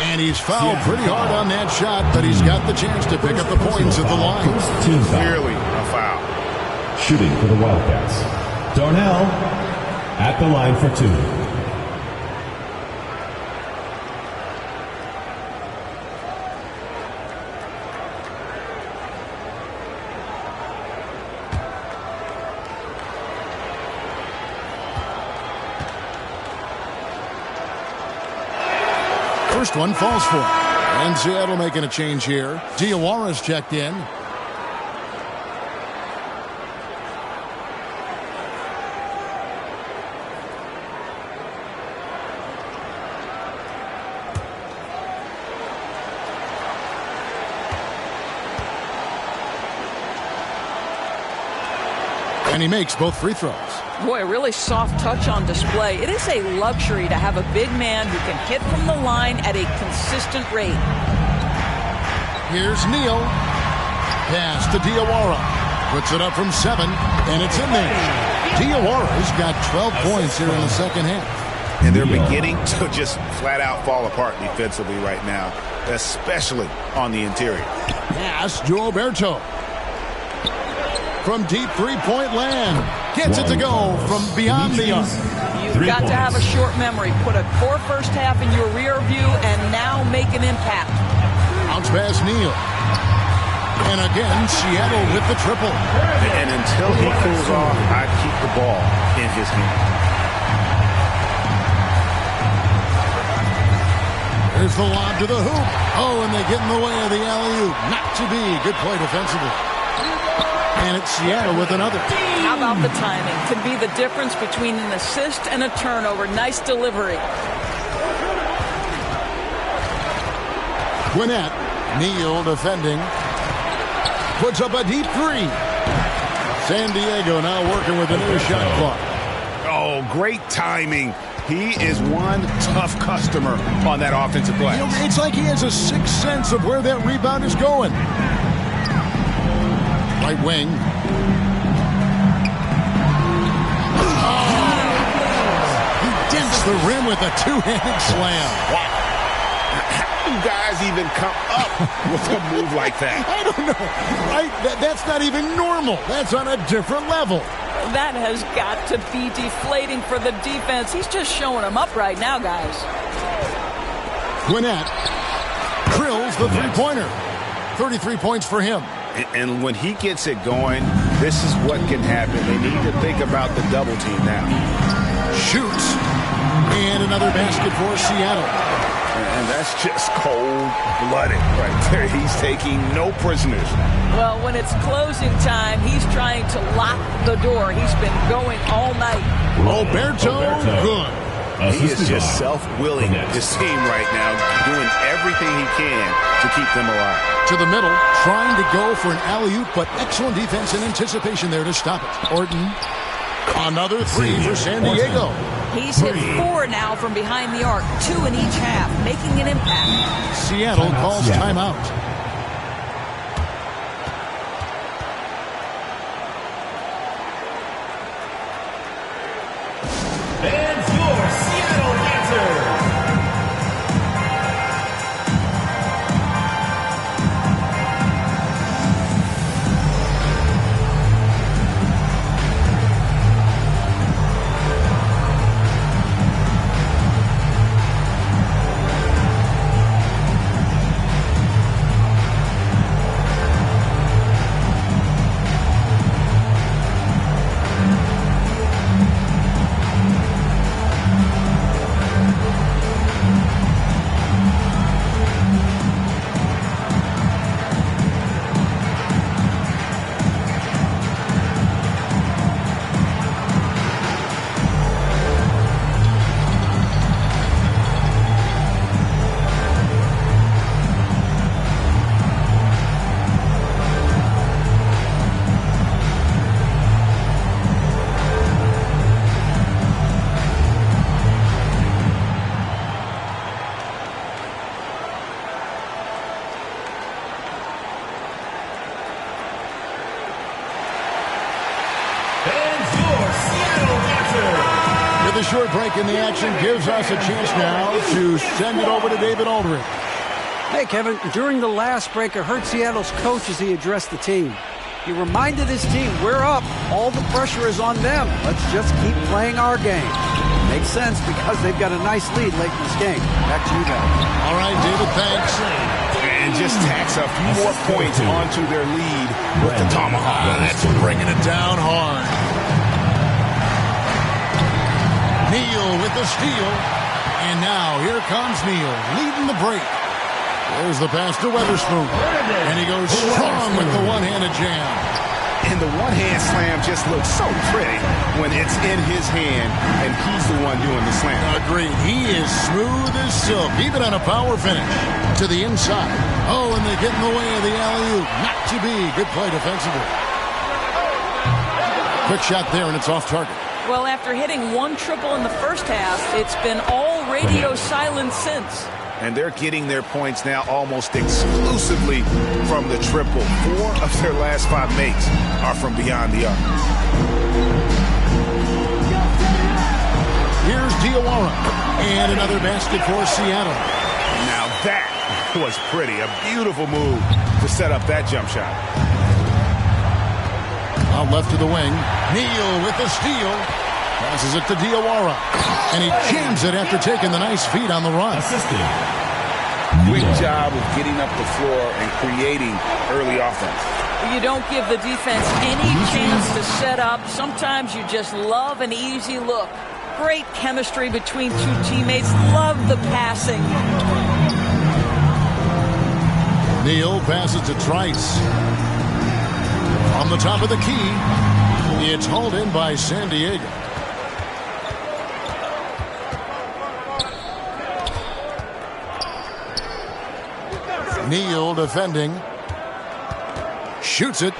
And he's fouled pretty hard on that shot, but he's got the chance to pick up the points at the line. Clearly a foul. Shooting for the Wildcats. Darnell at the line for 2. First one falls for him. And Seattle making a change here. Diawara's checked in. And he makes both free throws. Boy, a really soft touch on display. It is a luxury to have a big man who can hit from the line at a consistent rate. Here's Neal. Pass to Diawara. Puts it up from 7, and it's in there. Diawara's got 12 points here in the second half. And they're beginning to just flat out fall apart defensively right now, especially on the interior. Pass to Oberto. From deep three-point land. Gets it to go from beyond the arc. You've got to have a short memory. Put a poor first half in your rear view and now make an impact. Bounce pass Neal. And again, Seattle with the triple. And until he cools off, I keep the ball in his hand. There's the lob to the hoop. Oh, and they get in the way of the alley-oop. Not to be. Good play defensively. And it's Seattle with another. How about the timing? Could be the difference between an assist and a turnover. Nice delivery. Gwinnett. Neal defending. Puts up a deep 3. San Diego now working with a new shot clock. Oh, great timing. He is one tough customer on that offensive glass. You know, it's like he has a sixth sense of where that rebound is going. Right wing. He dents the rim with a two-handed slam. Wow. How do guys even come up with a move like that? I don't know. That's not even normal. That's on a different level. That has got to be deflating for the defense. He's just showing them up right now, guys. Gwinnett drills the three-pointer. 33 points for him. And when he gets it going, this is what can happen. They need to think about the double team now. Shoots. And another basket for Seattle. And that's just cold-blooded right there. He's taking no prisoners. Well, when it's closing time, he's trying to lock the door. He's been going all night. Roberto, good. He is just self-willing, this team right now, doing everything he can to keep them alive. To the middle, trying to go for an alley-oop, but excellent defense and anticipation there to stop it. Orton, another three for San Diego. He's hit 4 now from behind the arc, 2 in each half, making an impact. Seattle calls timeout. And your Seattle answer. The short break in the action gives us a chance now to send it over to David Aldridge. Hey, Kevin, during the last break, I heard Seattle's coach as he addressed the team. He reminded his team, we're up. All the pressure is on them. Let's just keep playing our game. Makes sense because they've got a nice lead late in this game. Back to you guys. All right, David, thanks. And just tacks a few more points onto their lead with the tomahawk. That's bringing it down hard. Neal with the steal. And now here comes Neal leading the break. There's the pass to Weatherspoon. And he goes strong with the one-handed jam. And the one-hand slam just looks so pretty when it's in his hand and he's the one doing the slam. Agreed. He is smooth as silk, even on a power finish. To the inside. Oh, and they get in the way of the alley-oop. Not to be. Good play defensively. Quick shot there, and it's off target. Well, after hitting one triple in the first half, it's been all radio silence since. And they're getting their points now almost exclusively from the triple. 4 of their last 5 makes are from beyond the arc. Here's Diawara. And another basket for Seattle. Now that was pretty. A beautiful move to set up that jump shot. Out left to the wing. Neal with the steal. Passes it to Diawara. And he jams it after taking the nice feed on the run. Quick job of getting up the floor and creating early offense. You don't give the defense any chance to set up. Sometimes you just love an easy look. Great chemistry between two teammates. Love the passing. Neal passes to Trice. On the top of the key, it's hauled in by San Diego. Neal defending. Shoots it.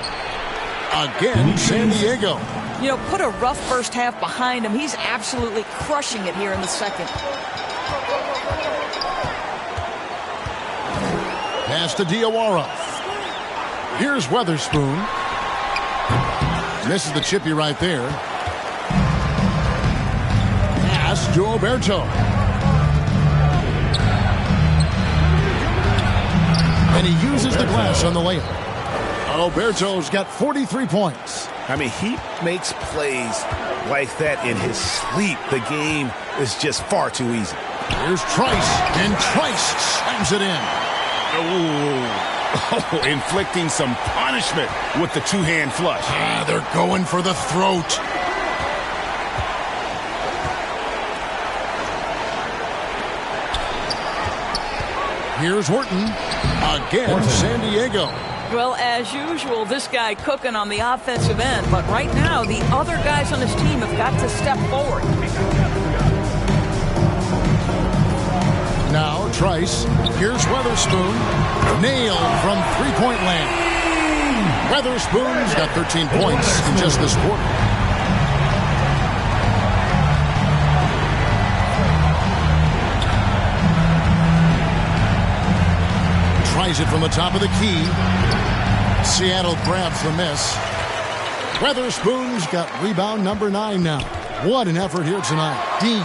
Again, San Diego. You know, put a rough first half behind him. He's absolutely crushing it here in the second. Pass to Diawara. Here's Weatherspoon. Misses the chippy right there. Pass to Oberto. And he uses the glass on the layup. Oberto's got 43 points. I mean, he makes plays like that in his sleep. The game is just far too easy. Here's Trice, and Trice slams it in. Oh, inflicting some punishment with the two-hand flush. They're going for the throat. Here's Horton. Again, San Diego. Well, as usual, this guy cooking on the offensive end. But right now, the other guys on his team have got to step forward. Now Trice. Here's Weatherspoon. Nailed from three-point land. Weatherspoon's got 13 points in just this quarter. Tries it from the top of the key. Seattle grabs the miss. Weatherspoon's got rebound number 9 now. What an effort here tonight. Dean.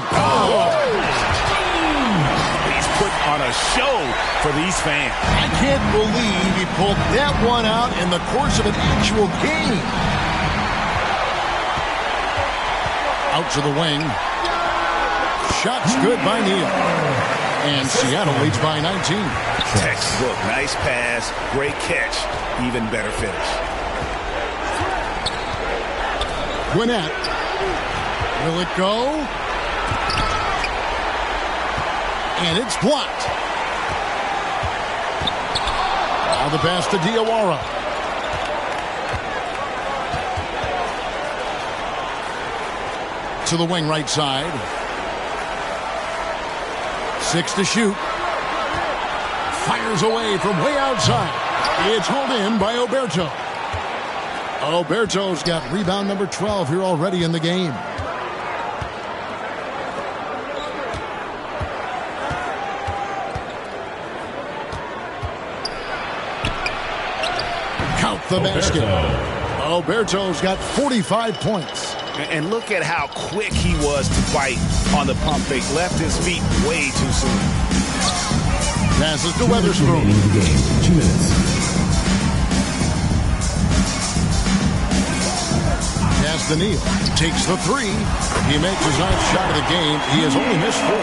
He's put on a show for these fans. I can't believe he pulled that one out in the course of an actual game. Out to the wing. Shot's good by Neal. And Seattle leads by 19. Textbook. Nice pass. Great catch. Even better finish. Gwinnett. Will it go? And it's blocked. Now the pass to Diawara. To the wing right side. 6 to shoot. Fires away from way outside. It's hauled in by Oberto. Oberto's got rebound number 12 here already in the game. Count the basket. Oberto's got 45 points. And look at how quick he was to bite on the pump fake. Left his feet way too soon. Passes to Weatherspoon. 2 minutes. Pass to Neal. Takes the 3. He makes his 9th shot of the game. He has only missed 4.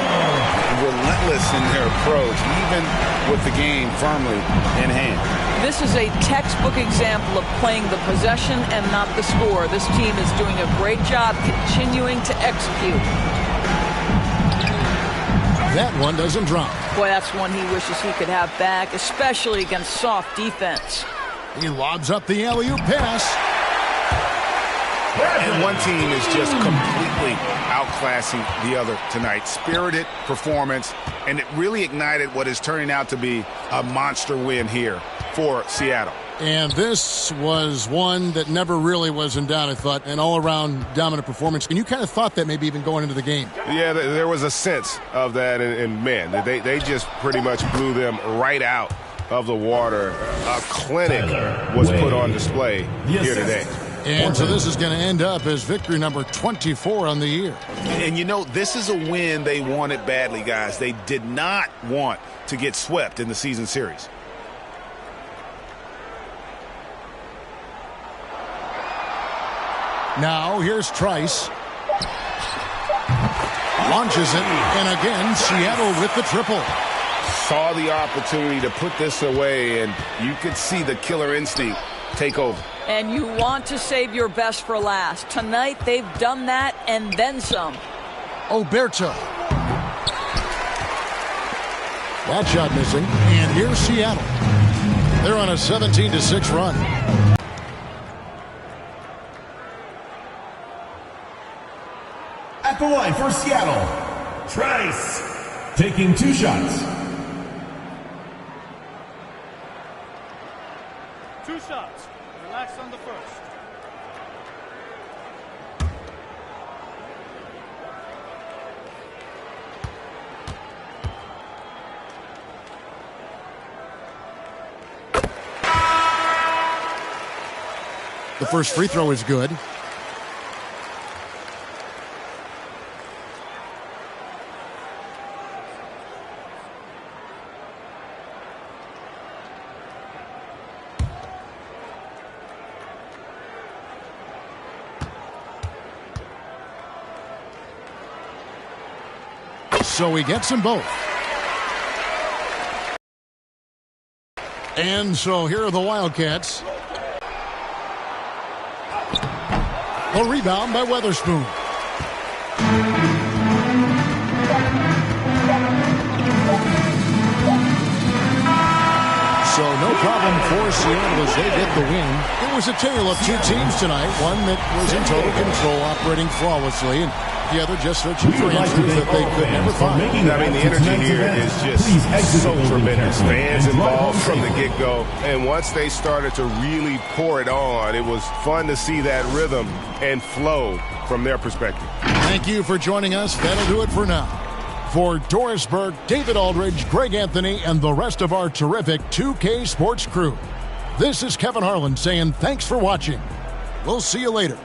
Relentless in their approach, even with the game firmly in hand. This is a textbook example of playing the possession and not the score. This team is doing a great job continuing to execute. That one doesn't drop. Boy, that's one he wishes he could have back, especially against soft defense. He lobs up the alley-oop pass. And one team is just completely outclassing the other tonight. Spirited performance, and it really ignited what is turning out to be a monster win here for Seattle. And this was one that never really was in doubt, I thought, an all-around dominant performance. And you kind of thought that maybe even going into the game. Yeah, there was a sense of that, and man, they just pretty much blew them right out of the water. A clinic was put on display here today. And so this is going to end up as victory number 24 on the year. And you know, this is a win they wanted badly, guys. They did not want to get swept in the season series. Now here's Trice. Launches it, and again, Seattle with the triple. Saw the opportunity to put this away, and you could see the killer instinct take over. And you want to save your best for last. Tonight, they've done that and then some. Oberto. That shot missing. And here's Seattle. They're on a 17-6 run. At the line for Seattle, Trice. Taking 2 shots. 2 shots. Relax on the first. The first free throw is good. So he gets them both. And so here are the Wildcats. A rebound by Weatherspoon. So no problem for Seattle as they get the win. It was a tale of two teams tonight. One that was in total control, operating flawlessly, and the other just searching for answers that they could never find. I mean, the energy here is just so tremendous. Fans involved from the get-go. And once they started to really pour it on, it was fun to see that rhythm and flow from their perspective. Thank you for joining us. That'll do it for now. For Doris Burke, David Aldridge, Greg Anthony, and the rest of our terrific 2K Sports crew, this is Kevin Harlan saying thanks for watching. We'll see you later.